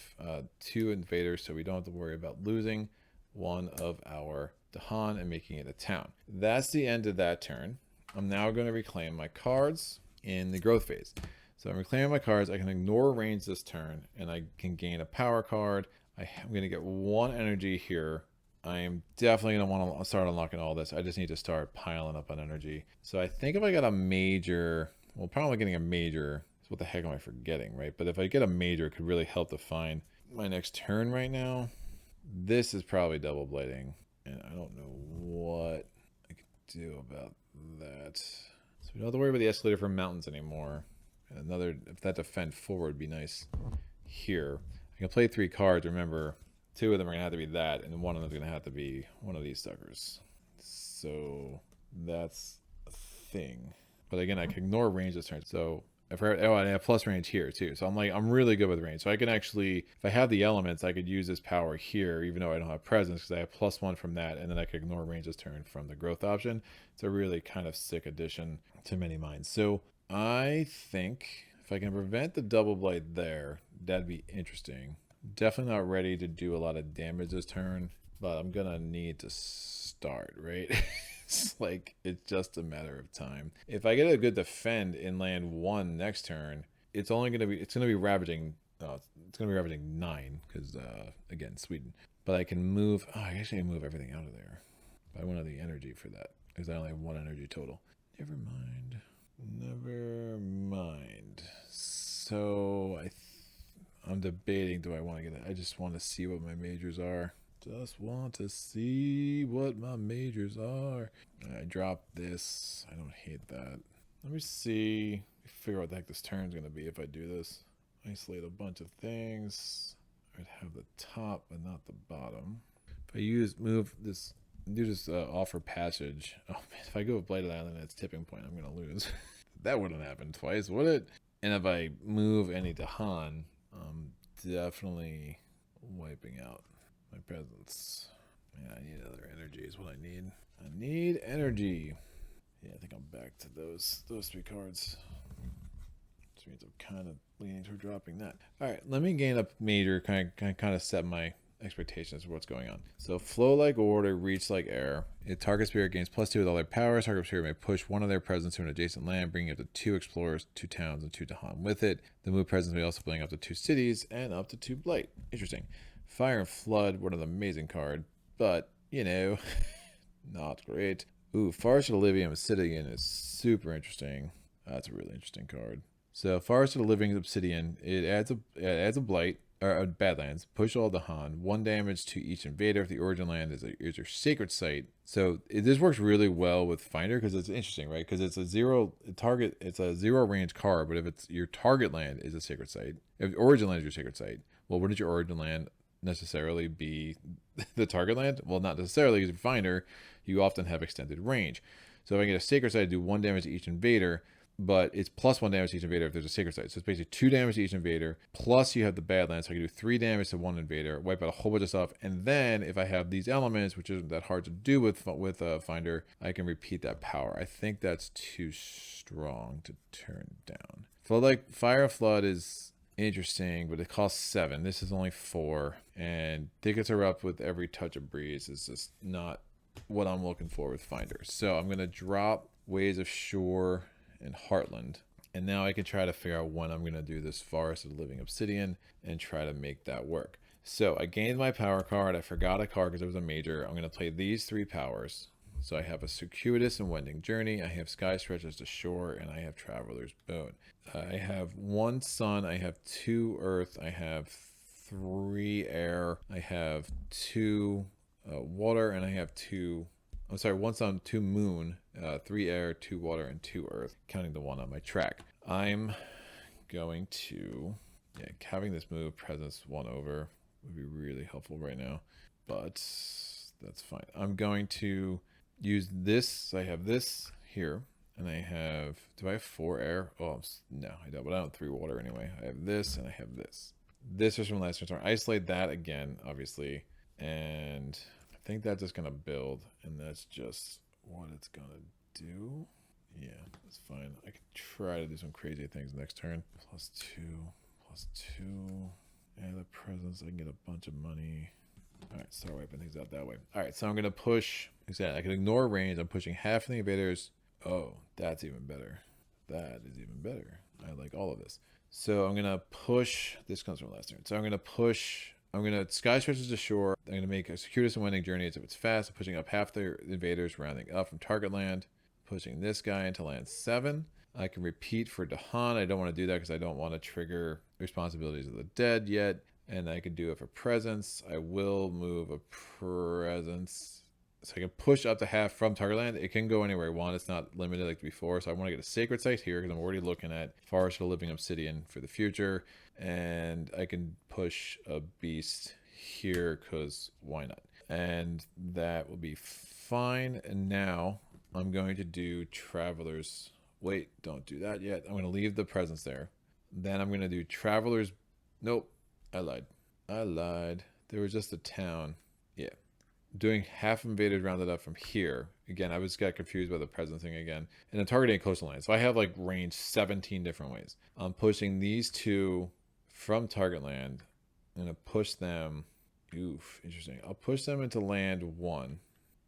Speaker 1: 2 invaders, so we don't have to worry about losing 1 of our Dahan and making it a town. That's the end of that turn. I'm now going to reclaim my cards in the growth phase. So I'm reclaiming my cards. I can ignore range this turn, and I can gain a power card. I'm going to get 1 energy here. I am definitely going to want to start unlocking all this. I just need to start piling up on energy. So I think if I got a major, well, probably getting a major, what the heck am I forgetting, right? But if I get a major, it could really help define my next turn right now. This is probably double blading, and I don't know what I could do about that. So we don't have to worry about the escalator for mountains anymore. Another, if that defend forward would be nice here. I can play 3 cards. Remember, 2 of them are going to have to be that, and 1 of them is going to have to be one of these suckers. So that's a thing. But again, I can ignore range this turn. So I forgot. Oh, and I have plus range here too. So I'm really good with range. So I can actually, if I have the elements, I could use this power here, even though I don't have presence, because I have +1 from that, and then I can ignore range this turn from the growth option. It's a really kind of sick addition to many minds. So I think if I can prevent the double blight there, that'd be interesting. Definitely not ready to do a lot of damage this turn, but I'm gonna need to start, right? It's like, it's just a matter of time. If I get a good defend in land 1 next turn, it's gonna be ravaging. It's gonna be ravaging 9 because again, Sweden. But I can move. Oh, I actually move everything out of there. But I want the energy for that because I only have 1 energy total. Never mind. Never mind. So I'm debating. Do I want to get it? I just want to see what my majors are. Just want to see what my majors are. I dropped this. I don't hate that. Let me see. Figure out what the heck this turn's going to be if I do this. Isolate a bunch of things. I'd have the top but not the bottom. If I move this, do this offer passage. Oh man, if I go with Blighted Island at its tipping point, I'm going to lose. That wouldn't happen twice, would it? And if I move any Dahan, I'm definitely wiping out my presence. Yeah, I need other energy is what I need. I need energy. Yeah, I think I'm back to those 3 cards. Which means I'm kind of leaning toward dropping that. All right, let me gain a major, kind of set my expectations of what's going on. So flow like order, reach like air. It target spirit gains +2 with all their powers. Target spirit may push 1 of their presence to an adjacent land, bringing up to 2 explorers, 2 towns, and 2 Dahan with it. The move presence may also bring up to 2 cities and up to 2 blight. Interesting. Fire and Flood, what an amazing card, but, you know, not great. Ooh, Forest of the Living Obsidian is super interesting. That's a really interesting card. So Forest of the Living Obsidian, it adds a blight, or Badlands. Push all Dahan. 1 damage to each invader if the origin land is your sacred site. So this works really well with Finder because it's interesting, right? Because it's a 0 target, it's a 0 range card, but if it's your target land is a sacred site, if origin land is your sacred site, well, what is your origin land necessarily be the target land? Well, not necessarily, because Finder, you often have extended range. So if I get a sacred site, I do 1 damage to each invader, but it's +1 damage to each invader if there's a sacred site. So it's basically 2 damage to each invader, plus you have the Badlands, so I can do 3 damage to 1 invader, wipe out a whole bunch of stuff, and then if I have these elements, which isn't that hard to do with Finder, I can repeat that power. I think that's too strong to turn down. Fire and Flood is interesting, but it costs 7. This is only 4, and Tickets Are Up with every touch of breeze is just not what I'm looking for with Finder. So I'm gonna drop Ways of Shore and Heartland, and now I can try to figure out when I'm gonna do this Forest of the Living Obsidian and try to make that work. So I gained my power card. I forgot a card because it was a major. I'm gonna play these 3 powers. So I have a Circuitous and Wending Journey, I have Sky Stretches to Shore, and I have Traveler's Boon. I have 1 sun, I have 2 earth, I have 3 air, I have 2 water, and I have 1 sun, 2 moon, 3 air, 2 water, and 2 earth, counting the 1 on my track. I'm going to, having this move presence 1 over would be really helpful right now, but that's fine. I'm going to use this. I have this here, and I have, do I have 4 air? Oh, no, I don't, but I don't have 3 water anyway. I have this, and I have this. This is from last turn. Isolate that again, obviously, and I think that's just gonna build, and that's just what it's gonna do. Yeah, that's fine. I can try to do some crazy things next turn. +2, +2. Add the presence. I can get a bunch of money. All right, start wiping things out that way. All right, so I'm gonna push. Exactly, I can ignore range. I'm pushing half of the invaders. Oh, that's even better. That is even better. I like all of this. So I'm gonna push. This comes from last turn. So I'm gonna push. I'm gonna Sky Stretches to Shore. I'm gonna make a Circuitous and Wending Journey as if it's fast. I'm pushing up half the invaders, rounding up from target land. Pushing this guy into land 7. I can repeat for Dahan. I don't want to do that because I don't want to trigger responsibilities of the dead yet. And I can do it for presence. I will move a presence. So I can push up to half from target land. It can go anywhere I want. It's not limited like before. So I want to get a sacred site here because I'm already looking at Forest of the Living Obsidian for the future. And I can push a beast here because why not? And that will be fine. And now I'm going to do Traveler's Wait, don't do that yet. I'm going to leave the presence there. Then I'm going to do travelers. Nope, I lied. I lied. There was just a town. Yeah. Doing half invaded rounded up from here. Again, I was got confused by the presence thing again. And I'm targeting coastal land. So I have like range 17 different ways. I'm pushing these two from target land. I'm going to push them. Oof, interesting. I'll push them into land 1.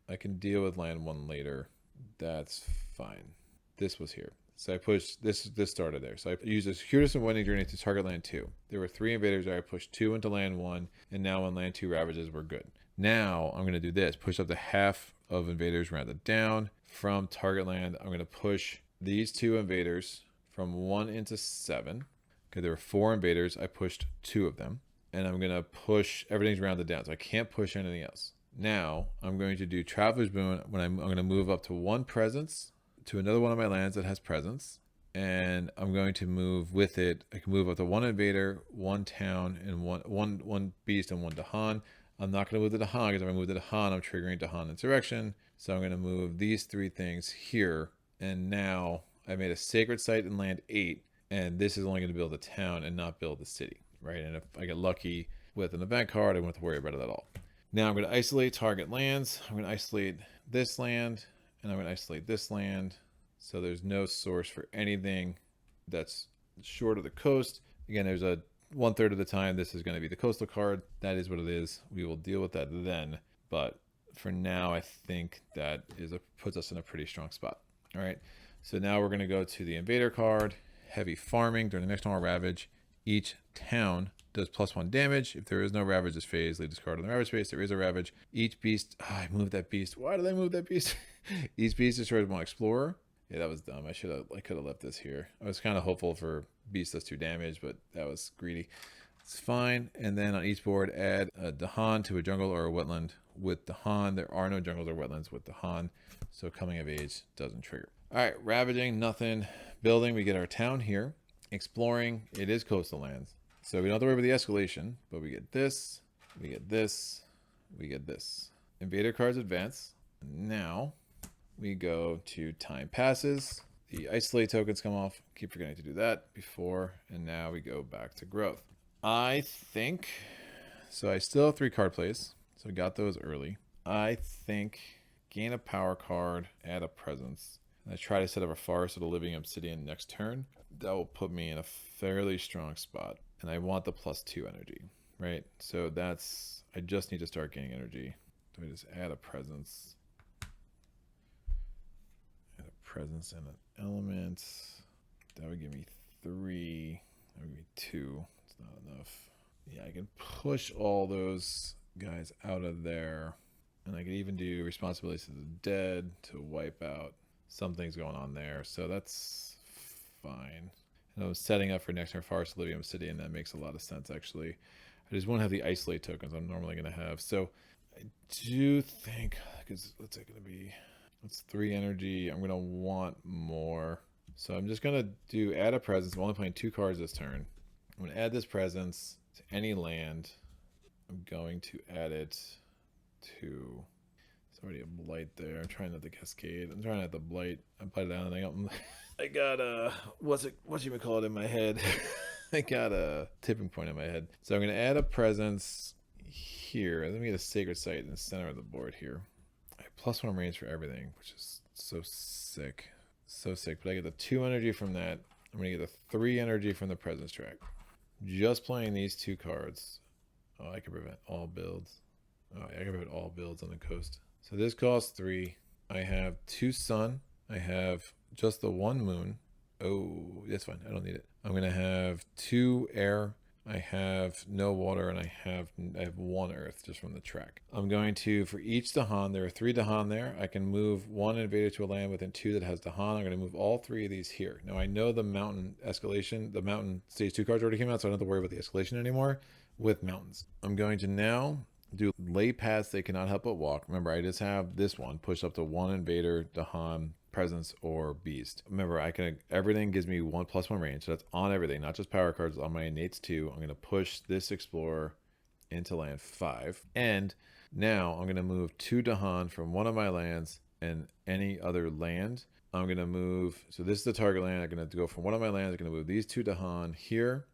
Speaker 1: I can deal with land 1 later. That's fine. This was here. So I pushed this started there. So I used this Circuitous and Winding Journey to target land 2. There were 3 invaders there. I pushed 2 into land 1, and now when land 2 ravages, we're good. Now I'm going to do this. Push up to half of invaders rounded down from target land. I'm going to push these 2 invaders from 1 into 7. Okay, there were 4 invaders. I pushed 2 of them. And I'm going to push, everything's rounded down, so I can't push anything else. Now I'm going to do Traveler's Boon when I'm going to move up to 1 presence to another one of my lands that has presence, and I'm going to move with it. I can move up to 1 invader, 1 town, and one beast and 1 Dahan. I'm not going to move the Dahan because if I move the Dahan, I'm triggering Dahan Insurrection. So I'm going to move these 3 things here, and now I made a sacred site in land 8, and this is only going to build a town and not build the city, right? And if I get lucky with an event card, I won't have to worry about it at all. Now I'm going to isolate target lands. I'm going to isolate this land, and I'm going to isolate this land. So there's no source for anything that's short of the coast. Again, there's a 1/3 of the time this is going to be the coastal card. That is what it is. We will deal with that then. But for now, I think that puts us in a pretty strong spot. All right. So now we're going to go to the invader card. Heavy farming during the next normal ravage. Each town does +1 damage. If there is no ravage this phase, leave this card on the ravage space. There is a ravage. Each beast. Oh, I moved that beast. Why did I move that beast? Each beast destroys 1 explorer. Yeah, that was dumb. I could have left this here. I was kind of hopeful for beast does 2 damage, but that was greedy. It's fine. And then on each board, add a Dahan to a jungle or a wetland with Dahan. There are no jungles or wetlands with Dahan, so coming of age doesn't trigger. All right, ravaging, nothing. Building, we get our town here. Exploring, it is coastal lands. So we don't have to worry about the escalation, but we get this, we get this, we get this. Invader cards advance. Now we go to time passes. The isolate tokens come off. Keep forgetting to do that before, and now we go back to growth. I think, so I still have 3 card plays, so I got those early. I think gain a power card, add a presence. And I try to set up a Forest of the Living Obsidian next turn. That will put me in a fairly strong spot. And I want the +2 energy, right? So that's, I just need to start gaining energy. Do I just add a presence? Add a presence and an element. That would give me 3. That would give me 2. It's not enough. Yeah, I can push all those guys out of there. And I could even do responsibilities to the dead to wipe out. Something's going on there. So that's fine. And I was setting up for next turn Forest of Living Obsidian. That makes a lot of sense, actually. I just won't have the isolate tokens I'm normally going to have. So I do think, because what's it going to be? It's 3 energy. I'm going to want more. So I'm just going to do add a presence. I'm only playing 2 cards this turn. I'm going to add this presence to any land. I'm going to add it to... There's already a blight there. I'm trying not to cascade. I'm trying not to blight. I blighted out and I got a... What you call it in my head? I got a tipping point in my head. So I'm going to add a presence here. Let me get a sacred site in the center of the board here. I have +1 range for everything, which is so sick. So sick. But I get the 2 energy from that. I'm going to get the 3 energy from the presence track. Just playing these 2 cards. Oh, I can prevent all builds. Oh, I can prevent all builds on the coast. So this costs 3. I have 2 sun. I have just the 1 moon. Oh, that's fine. I don't need it. I'm going to have 2 air. I have no water, and I have 1 earth just from the track. I'm going to, for each Dahan, there are 3 Dahan there. I can move 1 invader to a land within 2 that has Dahan. I'm going to move all 3 of these here. Now I know the mountain escalation, the mountain stage 2 cards already came out, so I don't have to worry about the escalation anymore with mountains. I'm going to now do lay paths they cannot help but walk. Remember, I just have this one push up to 1 invader, Dahan, presence, or beast. Remember, everything gives me 1+1 range, so that's on everything, not just power cards. On my innates too. I'm going to push this explorer into land 5, and now I'm going to move 2 Dahan from one of my lands and any other land I'm going to move. So this is the target land. I'm going to go from one of my lands. I'm going to move these two Dahan here.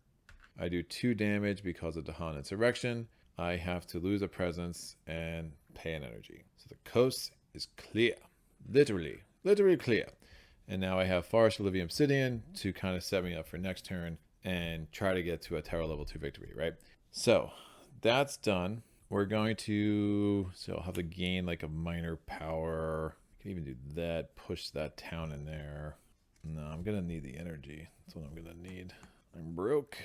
Speaker 1: I do 2 damage because of Dahan Insurrection. I have to lose a presence and pay an energy. So the coast is clear. Literally clear. And now I have Forest of Living Obsidian to kind of set me up for next turn and try to get to a tower level 2 victory, right? So that's done. We're going to, so I'll have to gain like a minor power. I can even do that, push that town in there. No, I'm gonna need the energy. That's what I'm gonna need. I'm broke.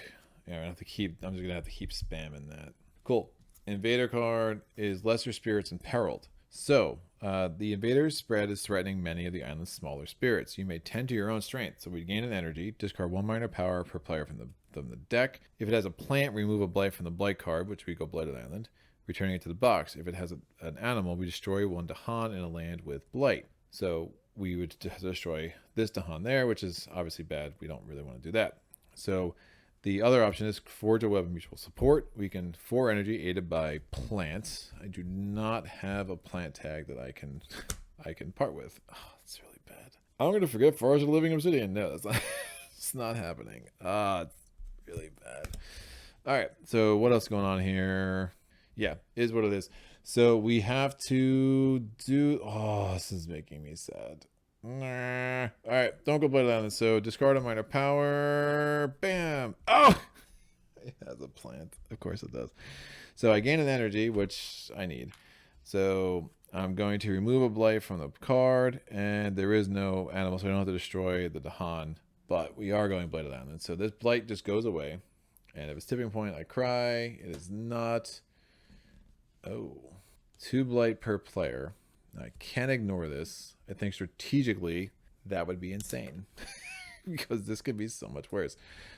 Speaker 1: Yeah, I'm just gonna have to keep spamming that. Cool. Invader card is Lesser Spirits Imperiled. So, the Invader's spread is threatening many of the island's smaller spirits. You may tend to your own strength. So we gain an energy. Discard 1 minor power per player from the deck. If it has a plant, remove a blight from the blight card, which we go Blighted Island, returning it to the box. If it has an animal, we destroy 1 Dahan in a land with blight. So we would destroy this Dahan there, which is obviously bad. We don't really want to do that. So the other option is Forge a Web of Mutual Support. We can 4 energy aided by plants. I do not have a plant tag that I can part with. Oh, it's really bad. I'm going to forget Forest of Living Obsidian. No, that's not, it's not happening. It's really bad. All right, so what else is going on here? Yeah, is what it is. So we have to do... Oh, this is making me sad. Nah. All right, don't go Blighted Island. So discard a minor power. Bam. Oh, it has a plant. Of course it does. So I gain an energy, which I need. So I'm going to remove a blight from the card, and there is no animal, so I don't have to destroy the Dahan. But we are going Blighted Island. So this blight just goes away. And if it's tipping point, I cry. It is not. Oh, 2 blight per player. I can't ignore this. I think strategically that would be insane because this could be so much worse.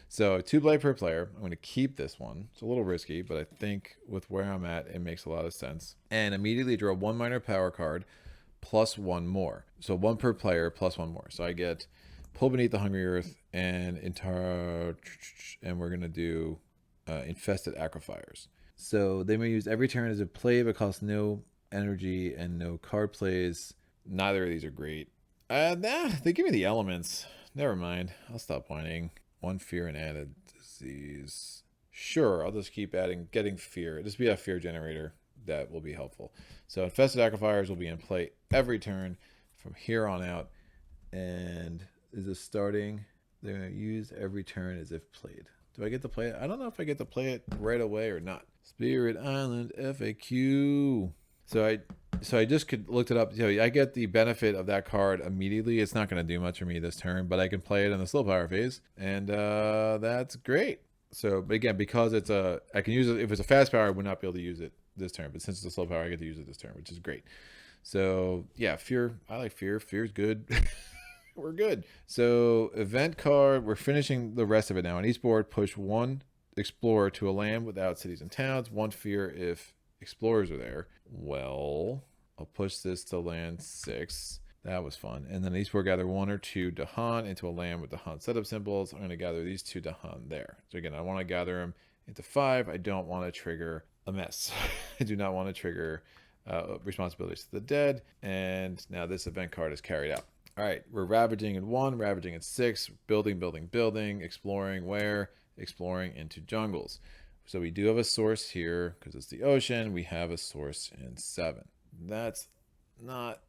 Speaker 1: So 2 blight per player. I'm going to keep this one. It's a little risky, but I think with where I'm at, it makes a lot of sense. And immediately draw 1 minor power card plus 1 more. So 1 per player plus 1 more. So I get Pull Beneath the Hungry Earth and and we're going to do Infested Aquifiers. So they may use every turn as a play, but costs no energy and no card plays. Neither of these are great. They give me the elements. Never mind. I'll stop whining. 1 fear and added disease. Sure, I'll just keep getting fear. Just be a fear generator. That will be helpful. So Infested Aquifiers will be in play every turn from here on out. And is this starting? They're going to use every turn as if played. Do I get to play it? I don't know if I get to play it right away or not. Spirit Island FAQ. So I just looked it up. So I get the benefit of that card immediately. It's not going to do much for me this turn, but I can play it in the slow power phase, and that's great. So, but again, because I can use it if it's a fast power, I would not be able to use it this turn. But since it's a slow power, I get to use it this turn, which is great. So yeah, fear. I like fear. Fear's good. We're good. So event card. We're finishing the rest of it now. On each board, push 1 explorer to a land without cities and towns. 1 fear if explorers are there. Well, I'll push this to land 6. That was fun. And then each board gather 1 or 2 Dahan into a land with Dahan setup symbols. I'm going to gather these 2 Dahan there. So again, I want to gather them into 5. I don't want to trigger a mess. I do not want to trigger responsibilities to the dead. And now this event card is carried out. All right, we're ravaging in 1, ravaging in 6, building, exploring where? Exploring into jungles. So we do have a source here because it's the ocean. We have a source in 7. That's not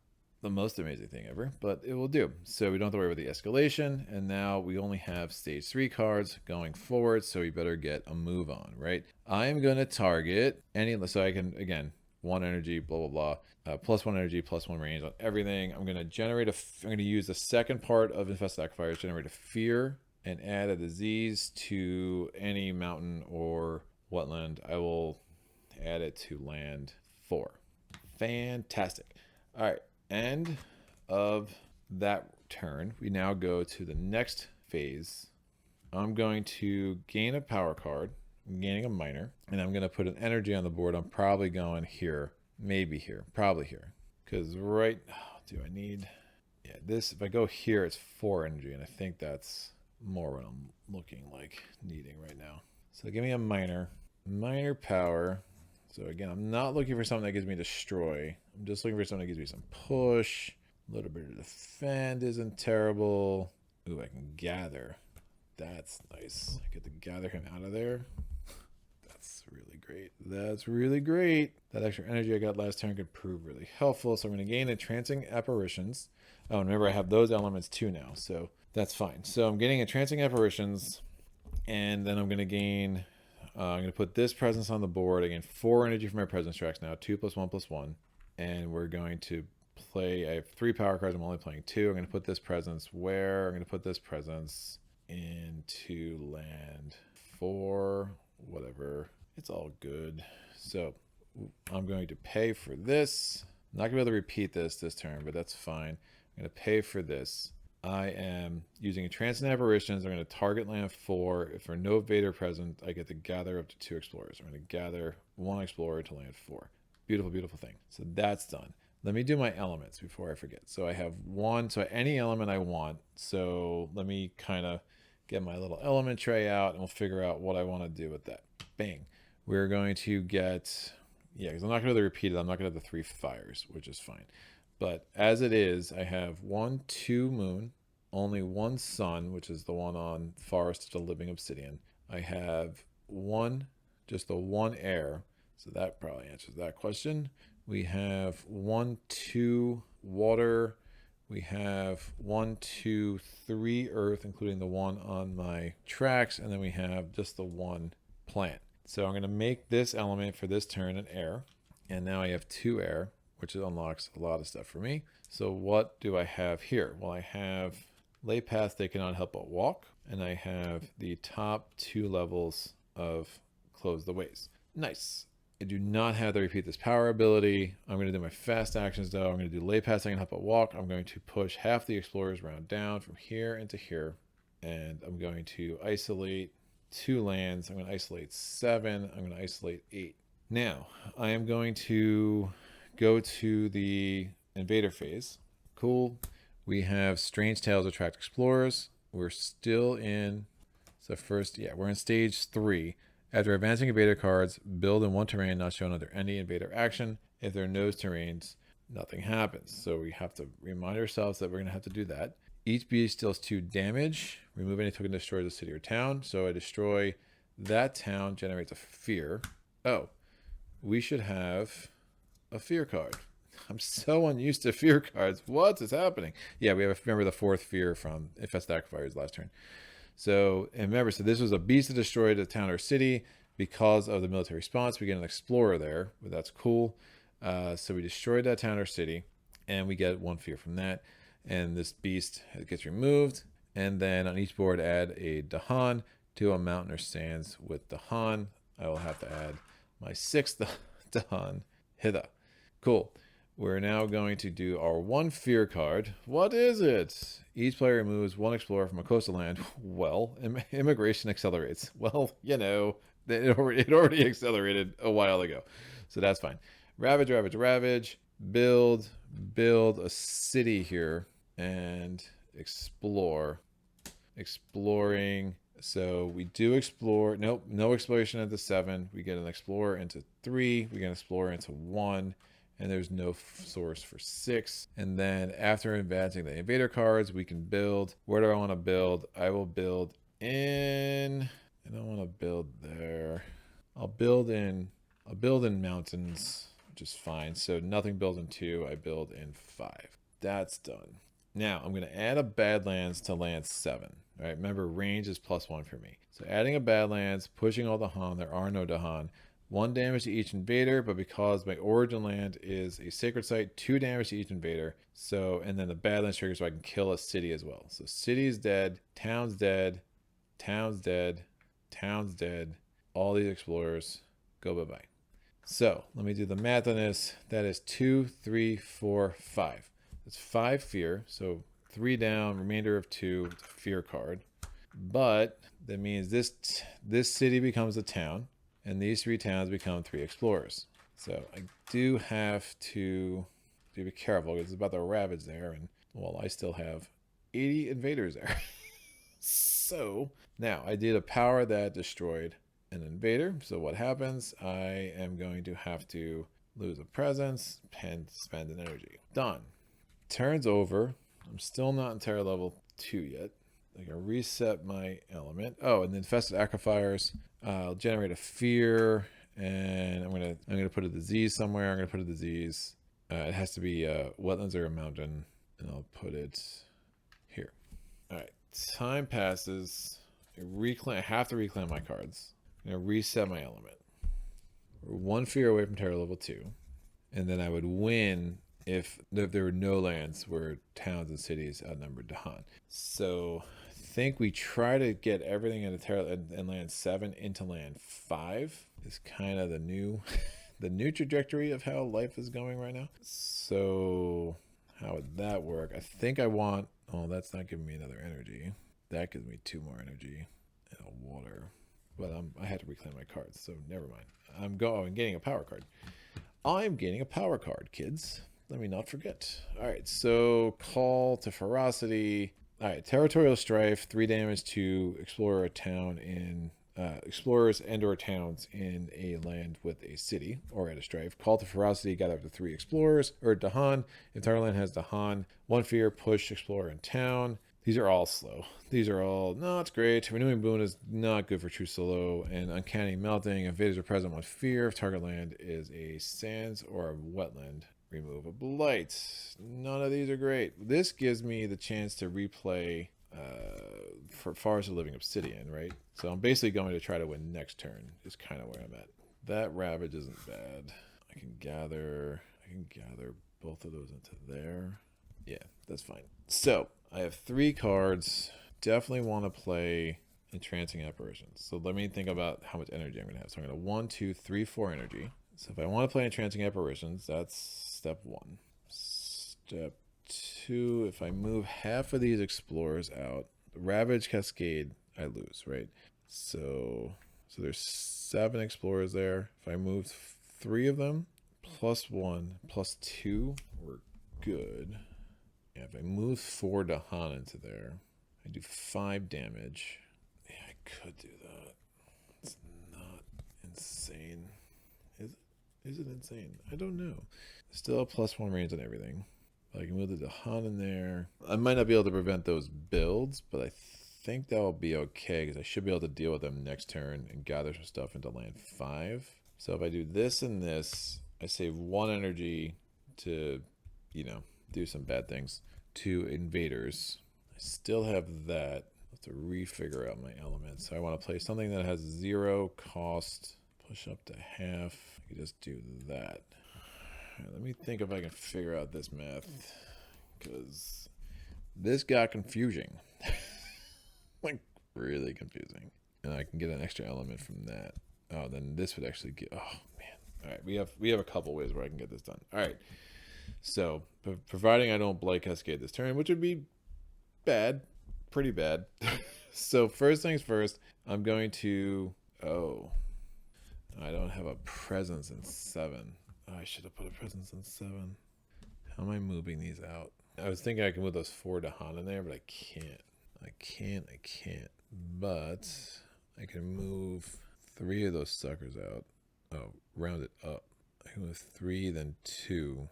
Speaker 1: the most amazing thing ever, but it will do. So we don't have to worry about the escalation. And now we only have stage 3 cards going forward. So we better get a move on, right? I'm going to target so I can, again, 1 energy, blah, blah, blah. Plus 1 energy, plus 1 range on everything. I'm going to generate I'm going to use the second part of Infested Aquifiers, generate a fear and add a disease to any mountain or wetland. I will add it to land 4. Fantastic. All right, end of that turn. We now go to the next phase. I'm going to gain a power card. I'm gaining a minor, and I'm going to put an energy on the board. I'm probably going here, maybe here, probably here. Because do I need... Yeah, this, if I go here, it's 4 energy, and I think that's more what I'm looking like needing right now. So give me a minor power. So again, I'm not looking for something that gives me destroy. I'm just looking for something that gives me some push. A little bit of defend isn't terrible. Ooh, I can gather. That's nice. I get to gather him out of there. That's really great. That's really great. That extra energy I got last turn could prove really helpful. So I'm going to gain entrancing apparitions. Oh, and remember I have those elements too now, so that's fine. So I'm getting entrancing apparitions, and then I'm going to gain. I'm going to put this presence on the board. I gain 4 energy from my presence tracks now. 2 + 1 + 1, and we're going to play. I have 3 power cards. I'm only playing 2. I'm going to put this presence where? I'm going to put this presence into land 4, whatever. It's all good. So I'm going to pay for this. I'm not going to be able to repeat this turn, but that's fine. I'm going to pay for this. I am using Entrancing Apparitions. I'm going to target land 4. If there are no Vader present, I get to gather up to 2 explorers. I'm going to gather 1 explorer to land 4. Beautiful, beautiful thing. So that's done. Let me do my elements before I forget. So I have 1, so any element I want. So let me kind of get my little element tray out, and we'll figure out what I want to do with that. Bang. We're going to get, yeah, because I'm not going to be able to repeat it. I'm not going to have the 3 fires, which is fine. But as it is, I have 1, 2 moon, only 1 sun, which is the one on Forest of the Living Obsidian. I have 1, just the 1 air. So that probably answers that question. We have 1, 2 water. We have 1, 2, 3 earth, including the one on my tracks. And then we have just the 1 plant. So I'm going to make this element for this turn an air. And now I have 2 air, which unlocks a lot of stuff for me. So what do I have here? Well, I have lay path they cannot help but walk. And I have the top 2 levels of close the ways. Nice. I do not have the repeat this power ability. I'm going to do my fast actions though. I'm going to do lay pass I can help but walk. I'm going to push half the explorers round down from here into here. And I'm going to isolate 2 lands. I'm going to isolate 7. I'm going to isolate 8. Now, I am going to go to the invader phase. Cool. We have Strange Tales attract explorers. We're still in, so first, yeah, we're in stage 3. After advancing invader cards, build in 1 terrain not shown under any invader action. If there are no terrains, nothing happens. So we have to remind ourselves that we're going to have to do that. Each beast deals 2 damage. Remove any token that destroys a city or town. So I destroy that town, generates a fear. Oh, we should have a fear card. I'm so unused to fear cards. What is happening? Yeah, we have, remember the 4th fear from Infested Aquifers last turn. So, and remember, so this was a beast that destroyed a town or city because of the military response. We get an explorer there, but that's cool. So we destroyed that town or city, and we get 1 fear from that. And this beast gets removed. And then on each board, add a Dahan to a mountain or sands with Dahan. I will have to add my 6th Dahan hither. Cool. We're now going to do our 1 fear card. What is it? Each player removes 1 explorer from a coastal land. Well, immigration accelerates. Well, you know, it already accelerated a while ago. So that's fine. Ravage, ravage, ravage. Build a city here and explore. Exploring. So we do explore. Nope, no exploration into 7. We get an explorer into 3. We get an explorer into 1. And there's no source for 6. And then after advancing the invader cards, we can build. Where do I want to build? I will build in. I don't want to build there. I'll build in mountains, which is fine. So nothing built in 2. I build in 5. That's done. Now I'm going to add a Badlands to land 7. All right, remember range is +1 for me. So adding a Badlands, pushing all Dahan. There are no Dahan. 1 damage to each invader, but because my origin land is a sacred site, 2 damage to each invader. So, and then the Badlands trigger so I can kill a city as well. So city's dead, town's dead, town's dead, town's dead. All these explorers go bye-bye. So let me do the math on this. That is 2, 3, 4, 5. That's 5 fear. So 3 down, remainder of 2, fear card. But that means this city becomes a town. And these 3 towns become 3 explorers. So I do have to be careful because it's about to ravage there. And well, I still have 80 invaders there. So now I did a power that destroyed an invader. So what happens? I am going to have to lose a presence and spend an energy. Done. Turns over. I'm still not in terror level 2 yet. I can reset my element. Oh, and the infested aquifers. I'll generate a fear, and I'm gonna put a disease somewhere. I'm gonna put a disease. It has to be wetlands or a mountain, and I'll put it here. All right. Time passes. I have to reclaim my cards. I'm gonna reset my element. We're 1 fear away from terror level 2, and then I would win if there were no lands where towns and cities outnumbered Dahan. So I think we try to get everything in land 7 into land 5 is kind of the new the new trajectory of how life is going right now. So how would that work? I think I want, oh, that's not giving me another energy. That gives me 2 more energy and a water. But I had to reclaim my cards, so never mind. I'm getting a power card. I'm getting a power card, kids. Let me not forget. All right, so call to ferocity. All right, territorial strife, 3 damage to explorer a town in explorers and or towns in a land with a city or at a strife. Call to ferocity, got up to 3 explorers or Dahan. If Tarland has Dahan, 1 fear, push explorer in town. These are all slow. These are all not great. Renewing Boon is not good for true solo. And Uncanny Melting. Invaders are present on fear. If target land is a sands or a wetland, remove a blight. None of these are great. This gives me the chance to replay for Forest of Living Obsidian, right? So I'm basically going to try to win next turn is kind of where I'm at. That Ravage isn't bad. I can gather both of those into there. Yeah, that's fine. So I have 3 cards. Definitely want to play Entrancing Apparitions. So let me think about how much energy I'm going to have. So I'm going to 1, 2, 3, 4 energy. So if I want to play Entrancing Apparitions, that's step 1. Step 2, if I move half of these explorers out, Ravage Cascade, I lose, right? So there's 7 explorers there. If I move 3 of them, +1, +2, we're good. Yeah, if I move 4 Dahan into there, I do 5 damage. Yeah, I could do that. It's not insane. Is it insane? I don't know. Still a +1 range on everything. I can move the Dahan in there. I might not be able to prevent those builds, but I think that will be okay because I should be able to deal with them next turn and gather some stuff into land 5. So if I do this and this, I save 1 energy to, do some bad things. 2 invaders. I still have that. I have to refigure out my elements. So I want to play something that has 0 cost. Push up to half. I can just do that. Right, let me think if I can figure out this math. Because this got confusing. Like, really confusing. And I can get an extra element from that. Oh, then this would actually get... Oh, man. All right, we have a couple ways where I can get this done. All right. So, providing I don't Blight Cascade this turn, which would be bad, pretty bad. So, first things first, I'm going to... Oh, I don't have a presence in 7. Oh, I should have put a presence in 7. How am I moving these out? I was thinking I can move those 4 Dahan in there, but I can't. I can't. But I can move 3 of those suckers out. Oh, round it up. I can move 3, then 2.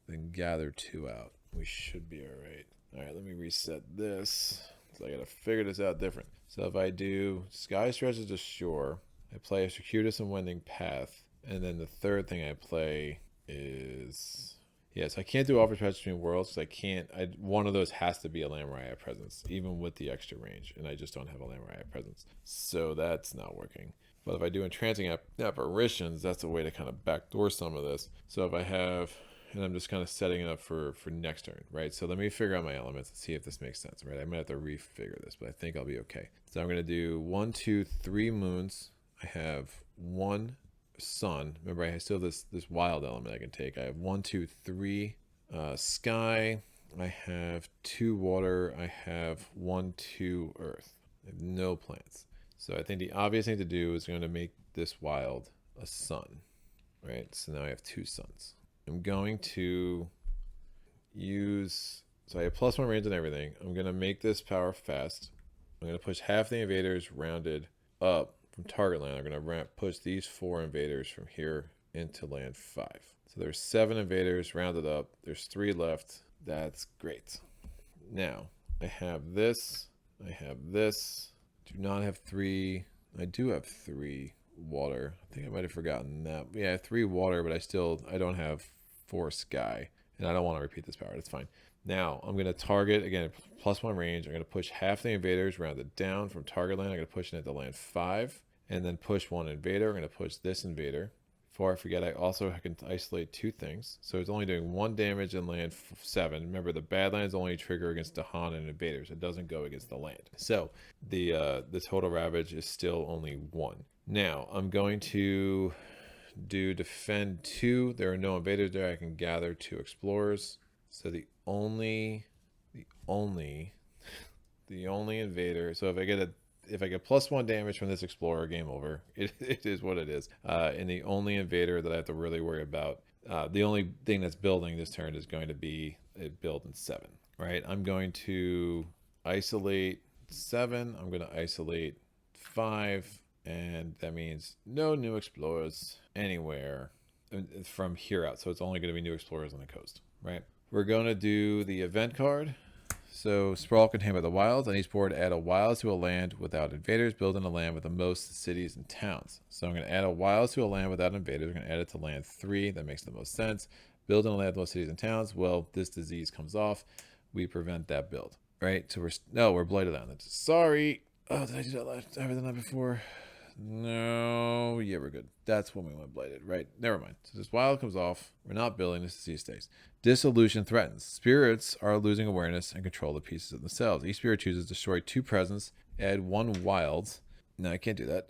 Speaker 1: Then gather 2 out. We should be all right. All right, let me reset this. So I got to figure this out different. So if I do Sky Stretches to Shore, I play a Circuitous and Wending Path. And then the third thing I play is... Yeah, so I can't do Offers Patch Between Worlds because I can't... one of those has to be a land where I have presence, even with the extra range. And I just don't have a land where I have presence. So that's not working. But if I do Entrancing Apparitions, that's a way to kind of backdoor some of this. So if I have... And I'm just kind of setting it up for next turn, right? So let me figure out my elements and see if this makes sense, right? I might have to refigure this, but I think I'll be okay. So I'm going to do 1, 2, 3 moons. I have 1 sun. Remember, I still have this wild element I can take. I have 1, 2, 3 sky. I have 2 water. I have 1, 2 earth. I have no plants. So I think the obvious thing to do is going to make this wild a sun, right? So now I have 2 suns. I'm going to use, so I have +1 range and everything. I'm going to make this power fast. I'm going to push half the invaders rounded up from target land. I'm going to push these 4 invaders from here into land 5. So there's 7 invaders rounded up. There's 3 left. That's great. Now, I have this. I have this. Do not have 3. I do have 3 water. I think I might have forgotten that. Yeah, 3 water, but I don't have 4 sky. And I don't want to repeat this power. That's fine. Now, I'm going to target, again, +1 range. I'm going to push half the invaders, round it down from target land. I'm going to push it into land 5. And then push 1 invader. I'm going to push this invader. Before I forget, I also can isolate 2 things. So it's only doing 1 damage in land 7. Remember, the Badlands only trigger against Dahan and invaders. It doesn't go against the land. So the total ravage is still only 1. Now, I'm going to do defend 2. There are no invaders there. I can gather 2 explorers. So the only invader. So if I get +1 damage from this explorer, game over. It is what it is. And the only invader that I have to really worry about, the only thing that's building this turn is going to be a build in 7. Right? I'm going to isolate 7. I'm going to isolate 5. And that means no new explorers anywhere from here out. So it's only going to be new explorers on the coast. Right? We're going to do the event card. So Sprawl can hammer the wilds. On each board, add a wilds to a land without invaders. Build in a land with the most cities and towns. So I'm going to add a wilds to a land without invaders. We're going to add it to land 3. That makes the most sense. Build in a land with the most cities and towns. Well, this disease comes off. We prevent that build. Right? So we're blighted on it. Sorry. Oh, did I do that last time than that before? No. Yeah, we're good. That's when we went blighted, right? Never mind. So this wild comes off. We're not building. This disease stays. Dissolution threatens. Spirits are losing awareness and control the pieces of themselves. Each spirit chooses to destroy 2 presents, add 1 wild. No, I can't do that.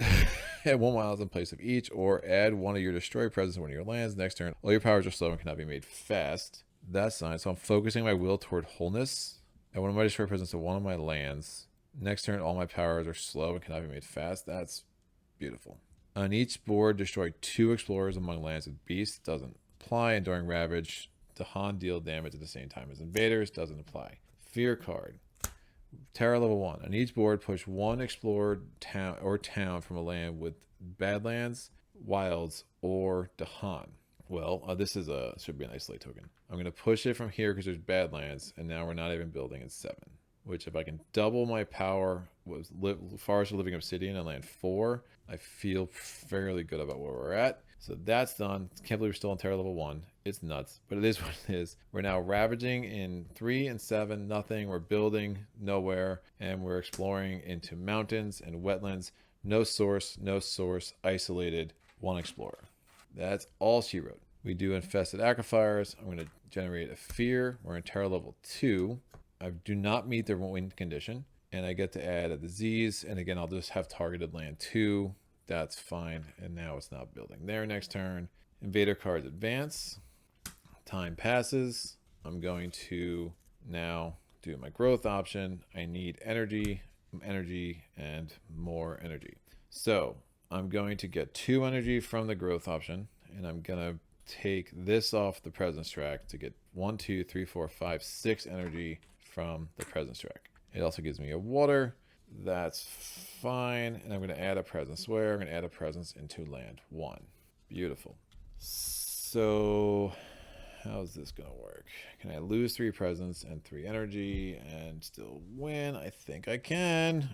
Speaker 1: Add 1 wild in place of each, or add 1 of your destroyed presents to one of your lands. Next turn, all your powers are slow and cannot be made fast. That's nice. So I'm focusing my will toward wholeness. Add 1 of my destroyed presents to 1 of my lands. Next turn, all my powers are slow and cannot be made fast. That's beautiful. On each board, destroy 2 explorers among lands with beasts. Doesn't apply. And during Ravage, Dahan deal damage at the same time as invaders. Doesn't apply. Fear card. Terror level 1. On each board, push 1 explored town from a land with Badlands, Wilds, or Dahan. Well, this should be an isolate token. I'm going to push it from here because there's Badlands, and now we're not even building in 7. Which, if I can double my power with Forest of Living Obsidian and land 4, I feel fairly good about where we're at. So that's done. Can't believe we're still on Terror level 1. It's nuts, but it is what it is. We're now ravaging in 3 and 7, nothing. We're building nowhere, and we're exploring into mountains and wetlands. No source, isolated, 1 explorer. That's all she wrote. We do Infested Aquifiers. I'm going to generate a Fear. We're in Terror level 2. I do not meet the win condition, and I get to add a disease. And again, I'll just have targeted land 2. That's fine. And now it's not building there next turn. Invader cards advance. Time passes. I'm going to now do my growth option. I need energy, and more energy. So I'm going to get 2 energy from the growth option, and I'm going to take this off the presence track to get 1, 2, 3, 4, 5, 6 energy from the presence track. It also gives me a water. That's fine. And I'm going to add a presence where? I'm going to add a presence into land 1. Beautiful. So how's this going to work? Can I lose 3 presence and 3 energy and still win? I think I can.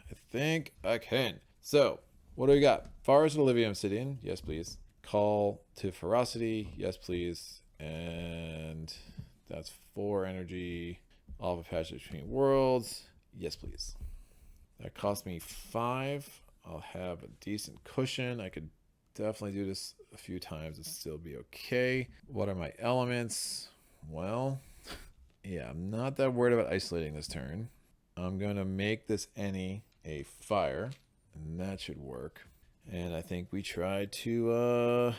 Speaker 1: So what do we got? Forest of Olivia Obsidian. Yes, please. Call to Ferocity. Yes, please. And that's 4 energy. Alpha Passage Between Worlds. Yes, please. That cost me 5. I'll have a decent cushion. I could definitely do this a few times and still be okay. What are my elements? Well, yeah, I'm not that worried about isolating this turn. I'm going to make this any a fire, and that should work. And I think we tried to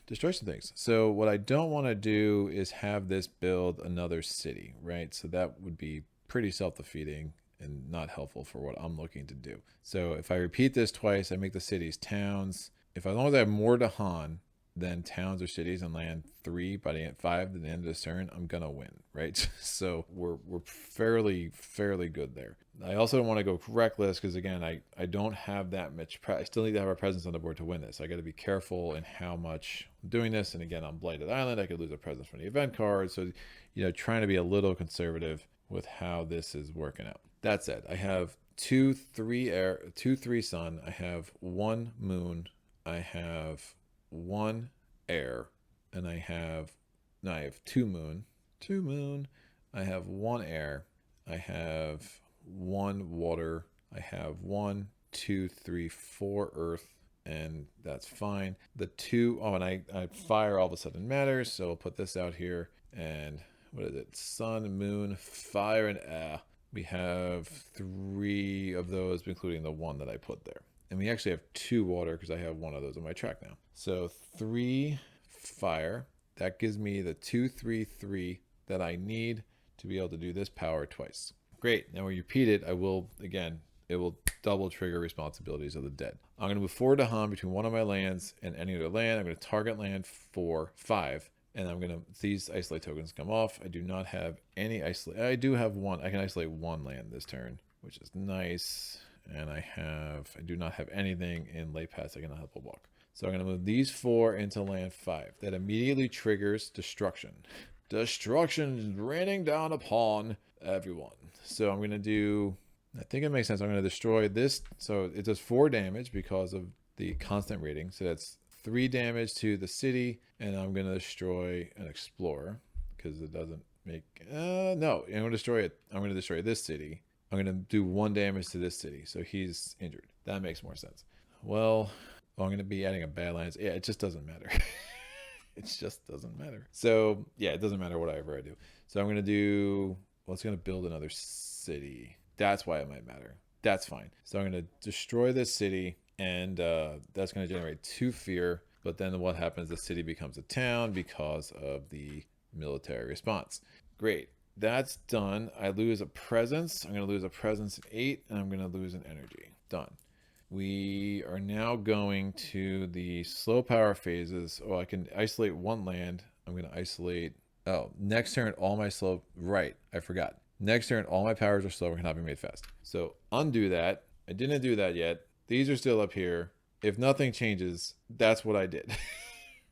Speaker 1: destroy some things. So what I don't want to do is have this build another city, right? So that would be pretty self-defeating and not helpful for what I'm looking to do. So if I repeat this twice, I make the cities towns. As long as I have more Dahan, then towns or cities and land 3 by the end, 5 at the end of this turn, I'm gonna win, right? So we're fairly good there. I also don't want to go reckless because again, I don't have that much. I still need to have a presence on the board to win this. I got to be careful in how much I'm doing this. And again, on Blighted Island, I could lose a presence from the event card. So trying to be a little conservative with how this is working out. That said, I have 2, 3 air, 2, 3 sun. I have 1 moon. I have 1 air, and I have 2 moon. 2 moon. I have 1 air. I have 1 water. I have 1, 2, 3, 4 earth, and that's fine. The 2, and I fire all of a sudden matters, so I'll put this out here. And what is it? Sun, moon, fire, and air. We have 3 of those, including the 1 that I put there. And we actually have 2 water because I have 1 of those on my track now. So 3 fire. That gives me the 2, 3, 3 that I need to be able to do this power twice. Great. Now when you repeat it, it will double trigger responsibilities of the dead. I'm going to move forward to Han between one of my lands and any other land. I'm going to target land for 5. And I'm going to, these isolate tokens come off. I do not have any isolate. I do have 1. I can isolate 1 land this turn, which is nice. And I do not have anything in late pass I can help a walk. So I'm going to move these 4 into land 5. That immediately triggers destruction. Destruction is raining down upon everyone. So I'm going to do, I think it makes sense. I'm going to destroy this. So it does 4 damage because of the constant rating. So that's 3 damage to the city. And I'm going to destroy an explorer because it doesn't make, no, I'm going to destroy it. I'm going to destroy this city. I'm going to do 1 damage to this city. So he's injured. That makes more sense. Well, I'm going to be adding a Badlands. Yeah, it just doesn't matter. It just doesn't matter. So yeah, it doesn't matter whatever I do. So I'm going to do, well, it's going to build another city. That's why it might matter. That's fine. So I'm going to destroy this city and that's going to generate 2 fear. But then what happens? The city becomes a town because of the military response. Great. That's done. I lose a presence. I'm going to lose a presence in 8 and I'm going to lose an energy. Done. We are now going to the slow power phases. Oh, I can isolate 1 land. I'm going to isolate. Oh, next turn, all my slow. Right. I forgot. Next turn, all my powers are slow and cannot be made fast. So undo that. I didn't do that yet. These are still up here. If nothing changes, that's what I did.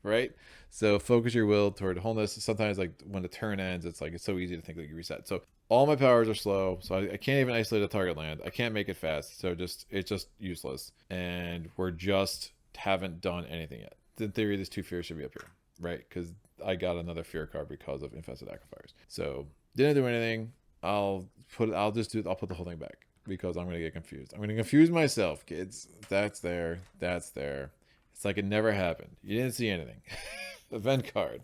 Speaker 1: Right? So focus your will toward wholeness. Sometimes like when the turn ends, it's so easy to think that you reset. So all my powers are slow. So I can't even isolate a target land. I can't make it fast. So it's just useless. And we're just haven't done anything yet. In theory, this 2 fear should be up here, right? Because I got another fear card because of infested aquifers. So didn't do anything. I'll put the whole thing back because I'm going to get confused. I'm going to confuse myself, kids. That's there. That's there. It's like it never happened. You didn't see anything. Event card.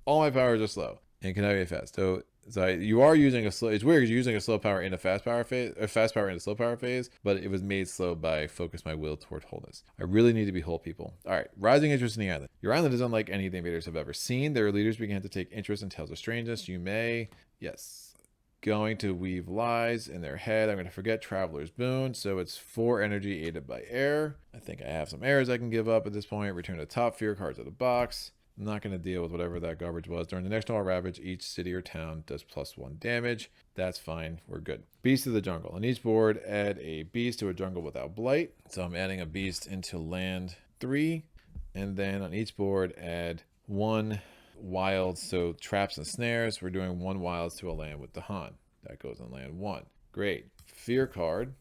Speaker 1: All my powers are slow and cannot be fast. So you are using a slow. It's weird because you're using a slow power in a fast power phase, a fast power in a slow power phase, but it was made slow by focus my will toward wholeness. I really need to be whole, people. All right, rising interest in the island. Your island is unlike any the invaders have ever seen. Their leaders began to take interest in tales of strangeness. You may, yes, going to weave lies in their head. I'm going to forget Traveler's Boon. So it's 4 energy aided by air. I think I have some airs I can give up at this point. Return the top fear cards of the box. I'm not going to deal with whatever that garbage was. During the next normal ravage, each city or town does +1 damage. That's fine. We're good. Beast of the jungle. On each board, add a beast to a jungle without blight. So I'm adding a beast into land 3. And then on each board, add 1 wild. So traps and snares. We're doing 1 wilds to a land with Dahan. That goes on land 1. Great. Fear card.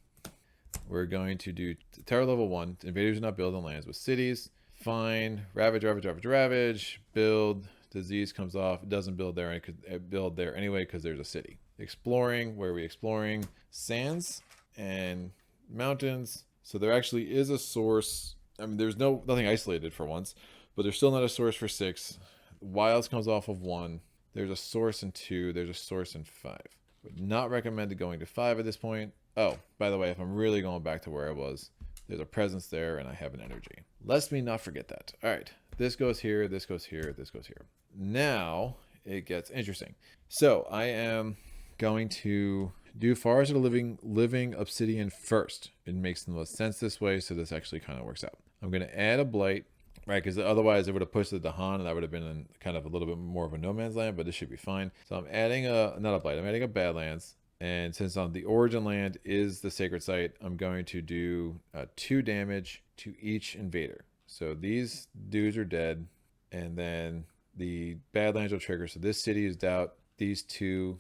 Speaker 1: We're going to do terror level 1. Invaders do not build on lands with cities. Fine. Ravage, ravage, ravage, ravage. Build. Disease comes off. It doesn't build there. It could build there anyway because there's a city. Exploring. Where are we exploring? Sands and mountains. So there actually is a source. I mean, there's nothing isolated for once, but there's still not a source for 6. Wilds comes off of 1. There's a source in 2. There's a source in 5. Would not recommend going to 5 at this point. Oh, by the way, if I'm really going back to where I was, there's a presence there and I have an energy. Lest me not forget that. All right, this goes here, this goes here, this goes here. Now it gets interesting. So I am going to do Forest of the Living Obsidian first. It makes the most sense this way, so this actually kind of works out. I'm going to add a blight right? Because otherwise it would have pushed the Dahan, and that would have been in kind of a little bit more of a no man's land. But this should be fine. So I'm adding not a blight. I'm adding a Badlands. And since on the origin land is the sacred site, I'm going to do 2 damage to each invader. So these dudes are dead, and then the Badlands will trigger. So this city is out. These 3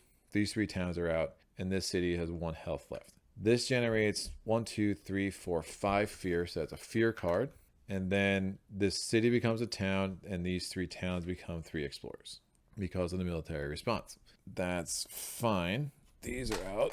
Speaker 1: towns are out, and this city has 1 health left. This generates 1, 2, 3, 4, 5 fear. So that's a fear card. And then this city becomes a town, and these 3 towns become 3 explorers because of the military response. That's fine. These are out.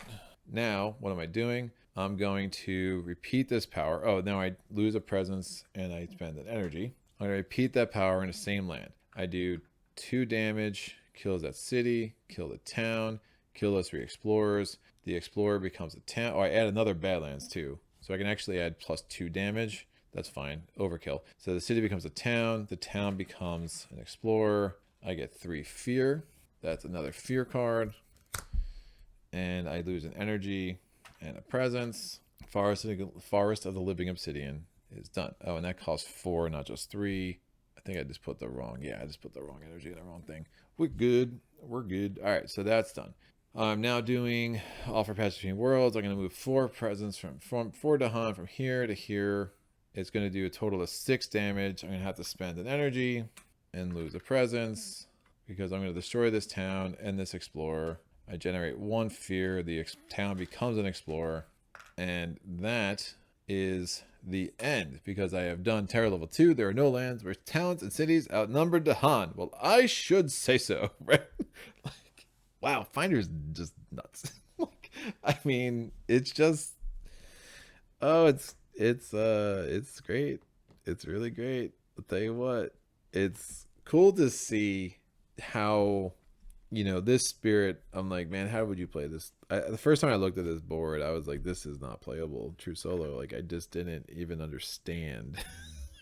Speaker 1: Now, what am I doing? I'm going to repeat this power. Oh, now I lose a presence and I spend an energy. I'm going to repeat that power in the same land. I do 2 damage, kills that city, kill the town, kill those 3 explorers. The explorer becomes a town. Oh, I add another Badlands too. So I can actually add +2 damage. That's fine. Overkill. So the city becomes a town. The town becomes an explorer. I get 3 fear. That's another fear card. And I lose an energy and a presence. Forest of the Living Obsidian is done. Oh, and that costs 4, not just 3. I think I just put the wrong. Yeah, I just put the wrong energy in the wrong thing. We're good. We're good. All right, so that's done. I'm now doing Offer Passage Between Worlds. I'm going to move 4 presents from 4 Dahan from here to here. It's going to do a total of 6 damage. I'm going to have to spend an energy and lose a presence because I'm going to destroy this town and this explorer. I generate 1 fear. The town becomes an explorer. And that is the end because I have done Terror level 2. There are no lands where towns and cities outnumbered Dahan. Well, I should say so, right? Like, wow, Finder's just nuts. Like, I mean, it's just, oh, it's great. It's really great. I'll tell you what, it's cool to see how, you know, this spirit. I'm like, man, how would you play this? The first time I looked at this board, I was like, this is not playable true solo. Like, I just didn't even understand.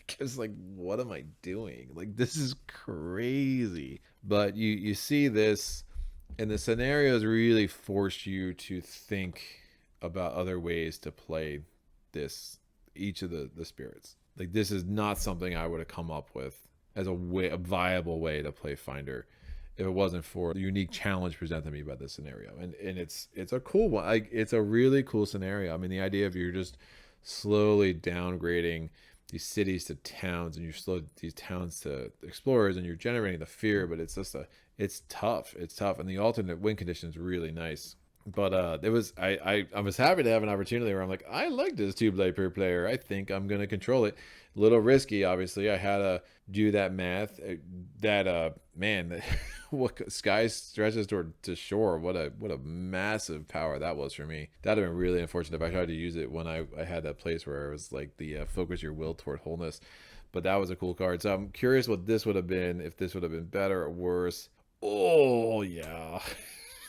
Speaker 1: I was like, what am I doing? Like, this is crazy. But you see this, and the scenarios really force you to think about other ways to play each of the spirits. Like, this is not something I would have come up with as a viable way to play Finder if it wasn't for the unique challenge presented to me by this scenario. And it's a cool one. It's a really cool scenario. I mean, the idea of you're just slowly downgrading these cities to towns, and you're slow these towns to explorers, and you're generating the fear, but it's just it's tough. It's tough. And the alternate win condition is really nice. But I was happy to have an opportunity where I'm like, I like this 2 blade per player. I think I'm gonna control it. A little risky, obviously. I had to do that math. Man, what sky stretches to shore. What a massive power that was for me. That'd have been really unfortunate if I tried to use it when I had that place where it was like the focus your will toward wholeness. But that was a cool card. So I'm curious what this would have been, if this would have been better or worse. Oh yeah.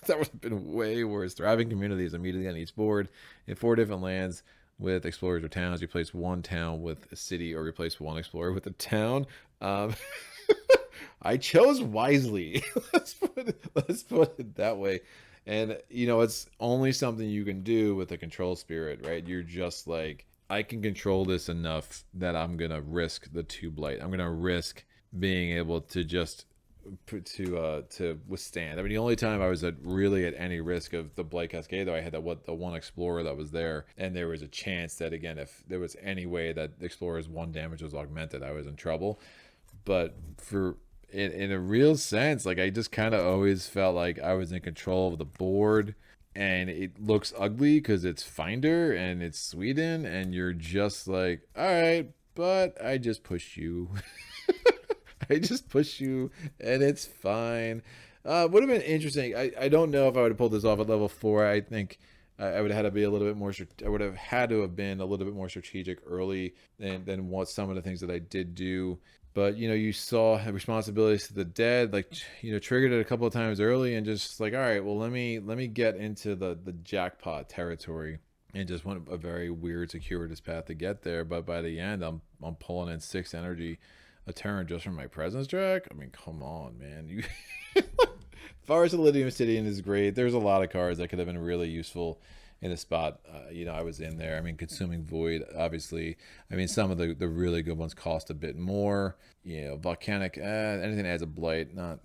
Speaker 1: That would have been way worse. Thriving communities immediately on each board in 4 different lands with explorers or towns. Replace 1 town with a city, or replace 1 explorer with a town. I chose wisely. let's put it that way. And you know, it's only something you can do with a control spirit, right? You're just like, I can control this enough that I'm gonna risk the 2 blight. I'm gonna risk being able to just to withstand. I mean, the only time I was really at any risk of the Blight Cascade, though, I had the 1 explorer that was there, and there was a chance that, again, if there was any way that the explorer's 1 damage was augmented, I was in trouble. But in a real sense, like, I just kind of always felt like I was in control of the board, and it looks ugly because it's Finder and it's Sweden, and you're just like, all right, but I just pushed you. I just push you, and it's fine. Would have been interesting. I don't know if I would have pulled this off at level 4. I think I would have had to be a little bit more. I would have had to have been a little bit more strategic early than what some of the things that I did do. But you know, you saw responsibilities to the dead, like, you know, triggered it a couple of times early, and just like, all right, well, let me get into the jackpot territory. And just went a very weird, circuitous path to get there. But by the end, I'm pulling in 6 energy a turn just from my presence track. I mean, come on, man. Forest of the Living Obsidian is great. There's a lot of cards that could have been really useful in the spot, I was in there. I mean, Consuming Void, obviously. I mean, some of the really good ones cost a bit more. Volcanic, anything that has a blight, not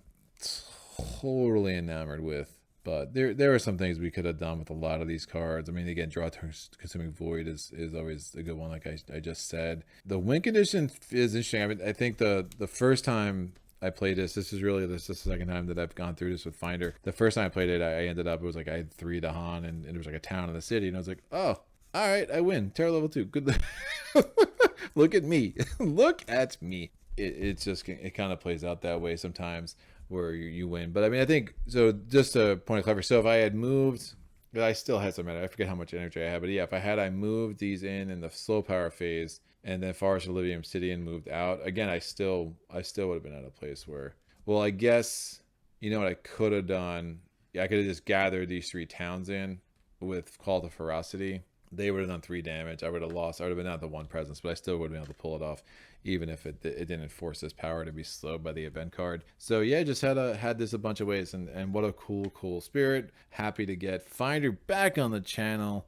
Speaker 1: totally enamored with. But there are some things we could have done with a lot of these cards. I mean, again, Draw Turns Consuming Void is always a good one, like I just said. The Win condition is interesting. I mean, I think the first time I played this is really the second time that I've gone through this with Finder. The first time I played it, I ended up, it was like I had 3 Dahan, and there was like a town in the city, and I was like, oh, all right, I win. Terror level 2. Good. Look at me. Look at me. It kind of plays out that way sometimes, where you win. But I mean, I think, so just a point of clever. So if I had moved, I still had some, I forget how much energy I had, but yeah, if I moved these in the slow power phase, and then Forest of Livium Obsidian moved out, again, I still would have been at a place where, well, I guess, what I could have done? Yeah, I could have just gathered these 3 towns in with Call to Ferocity. They would have done 3 damage. I would have lost. I would have been out the 1 presence, but I still would have been able to pull it off, even if it didn't force this power to be slowed by the event card. So yeah, just had this a bunch of ways, and what a cool spirit. Happy to get Finder back on the channel.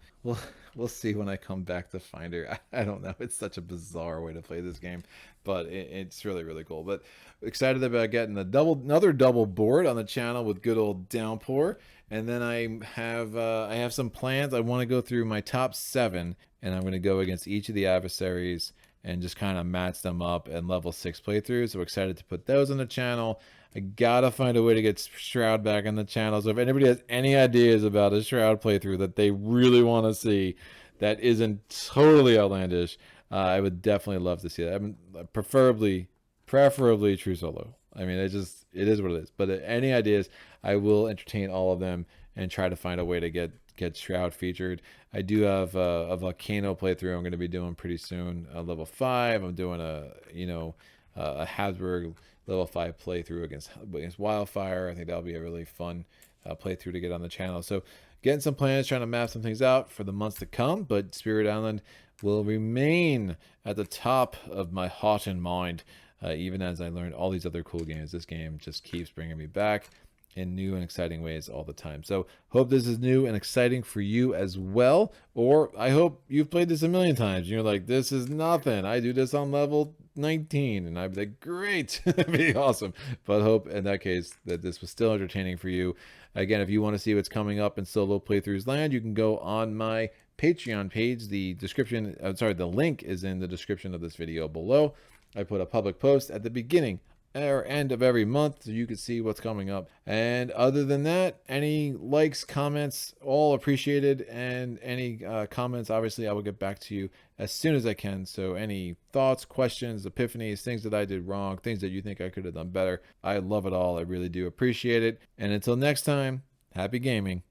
Speaker 1: We'll see when I come back to Finder. I don't know. It's such a bizarre way to play this game, but it's really cool. But excited about getting another double board on the channel with good old Downpour. And then I have some plans. I want to go through my top 7, and I'm going to go against each of the adversaries and just kind of match them up and level 6 playthroughs. So excited to put those on the channel. I gotta find a way to get Shroud back on the channel. So if anybody has any ideas about a Shroud playthrough that they really want to see that isn't totally outlandish, I would definitely love to see that. I mean, preferably true solo. I mean, it is what it is. But any ideas, I will entertain all of them and try to find a way to get Shroud featured. I do have a Volcano playthrough I'm going to be doing pretty soon, level 5. I'm doing a Habsburg level 5 playthrough against Wildfire. I think that'll be a really fun playthrough to get on the channel. So getting some plans, trying to map some things out for the months to come, but Spirit Island will remain at the top of my heart and mind, even as I learned all these other cool games. This game just keeps bringing me back in new and exciting ways all the time. So hope this is new and exciting for you as well, or I hope you've played this a million times and you're like, this is nothing, I do this on level 19, and I'd be like, great. That'd be awesome. But hope in that case that this was still entertaining for you. Again, if you want to see what's coming up in Solo Playthroughs Land, you can go on my Patreon page. The link is in the description of this video below. I put a public post at the beginning or end of every month so you can see what's coming up. And other than that, any likes, comments, all appreciated. And any comments, obviously I will get back to you as soon as I can. So any thoughts, questions, epiphanies, things that I did wrong, things that you think I could have done better, I love it all. I really do appreciate it. And until next time, happy gaming.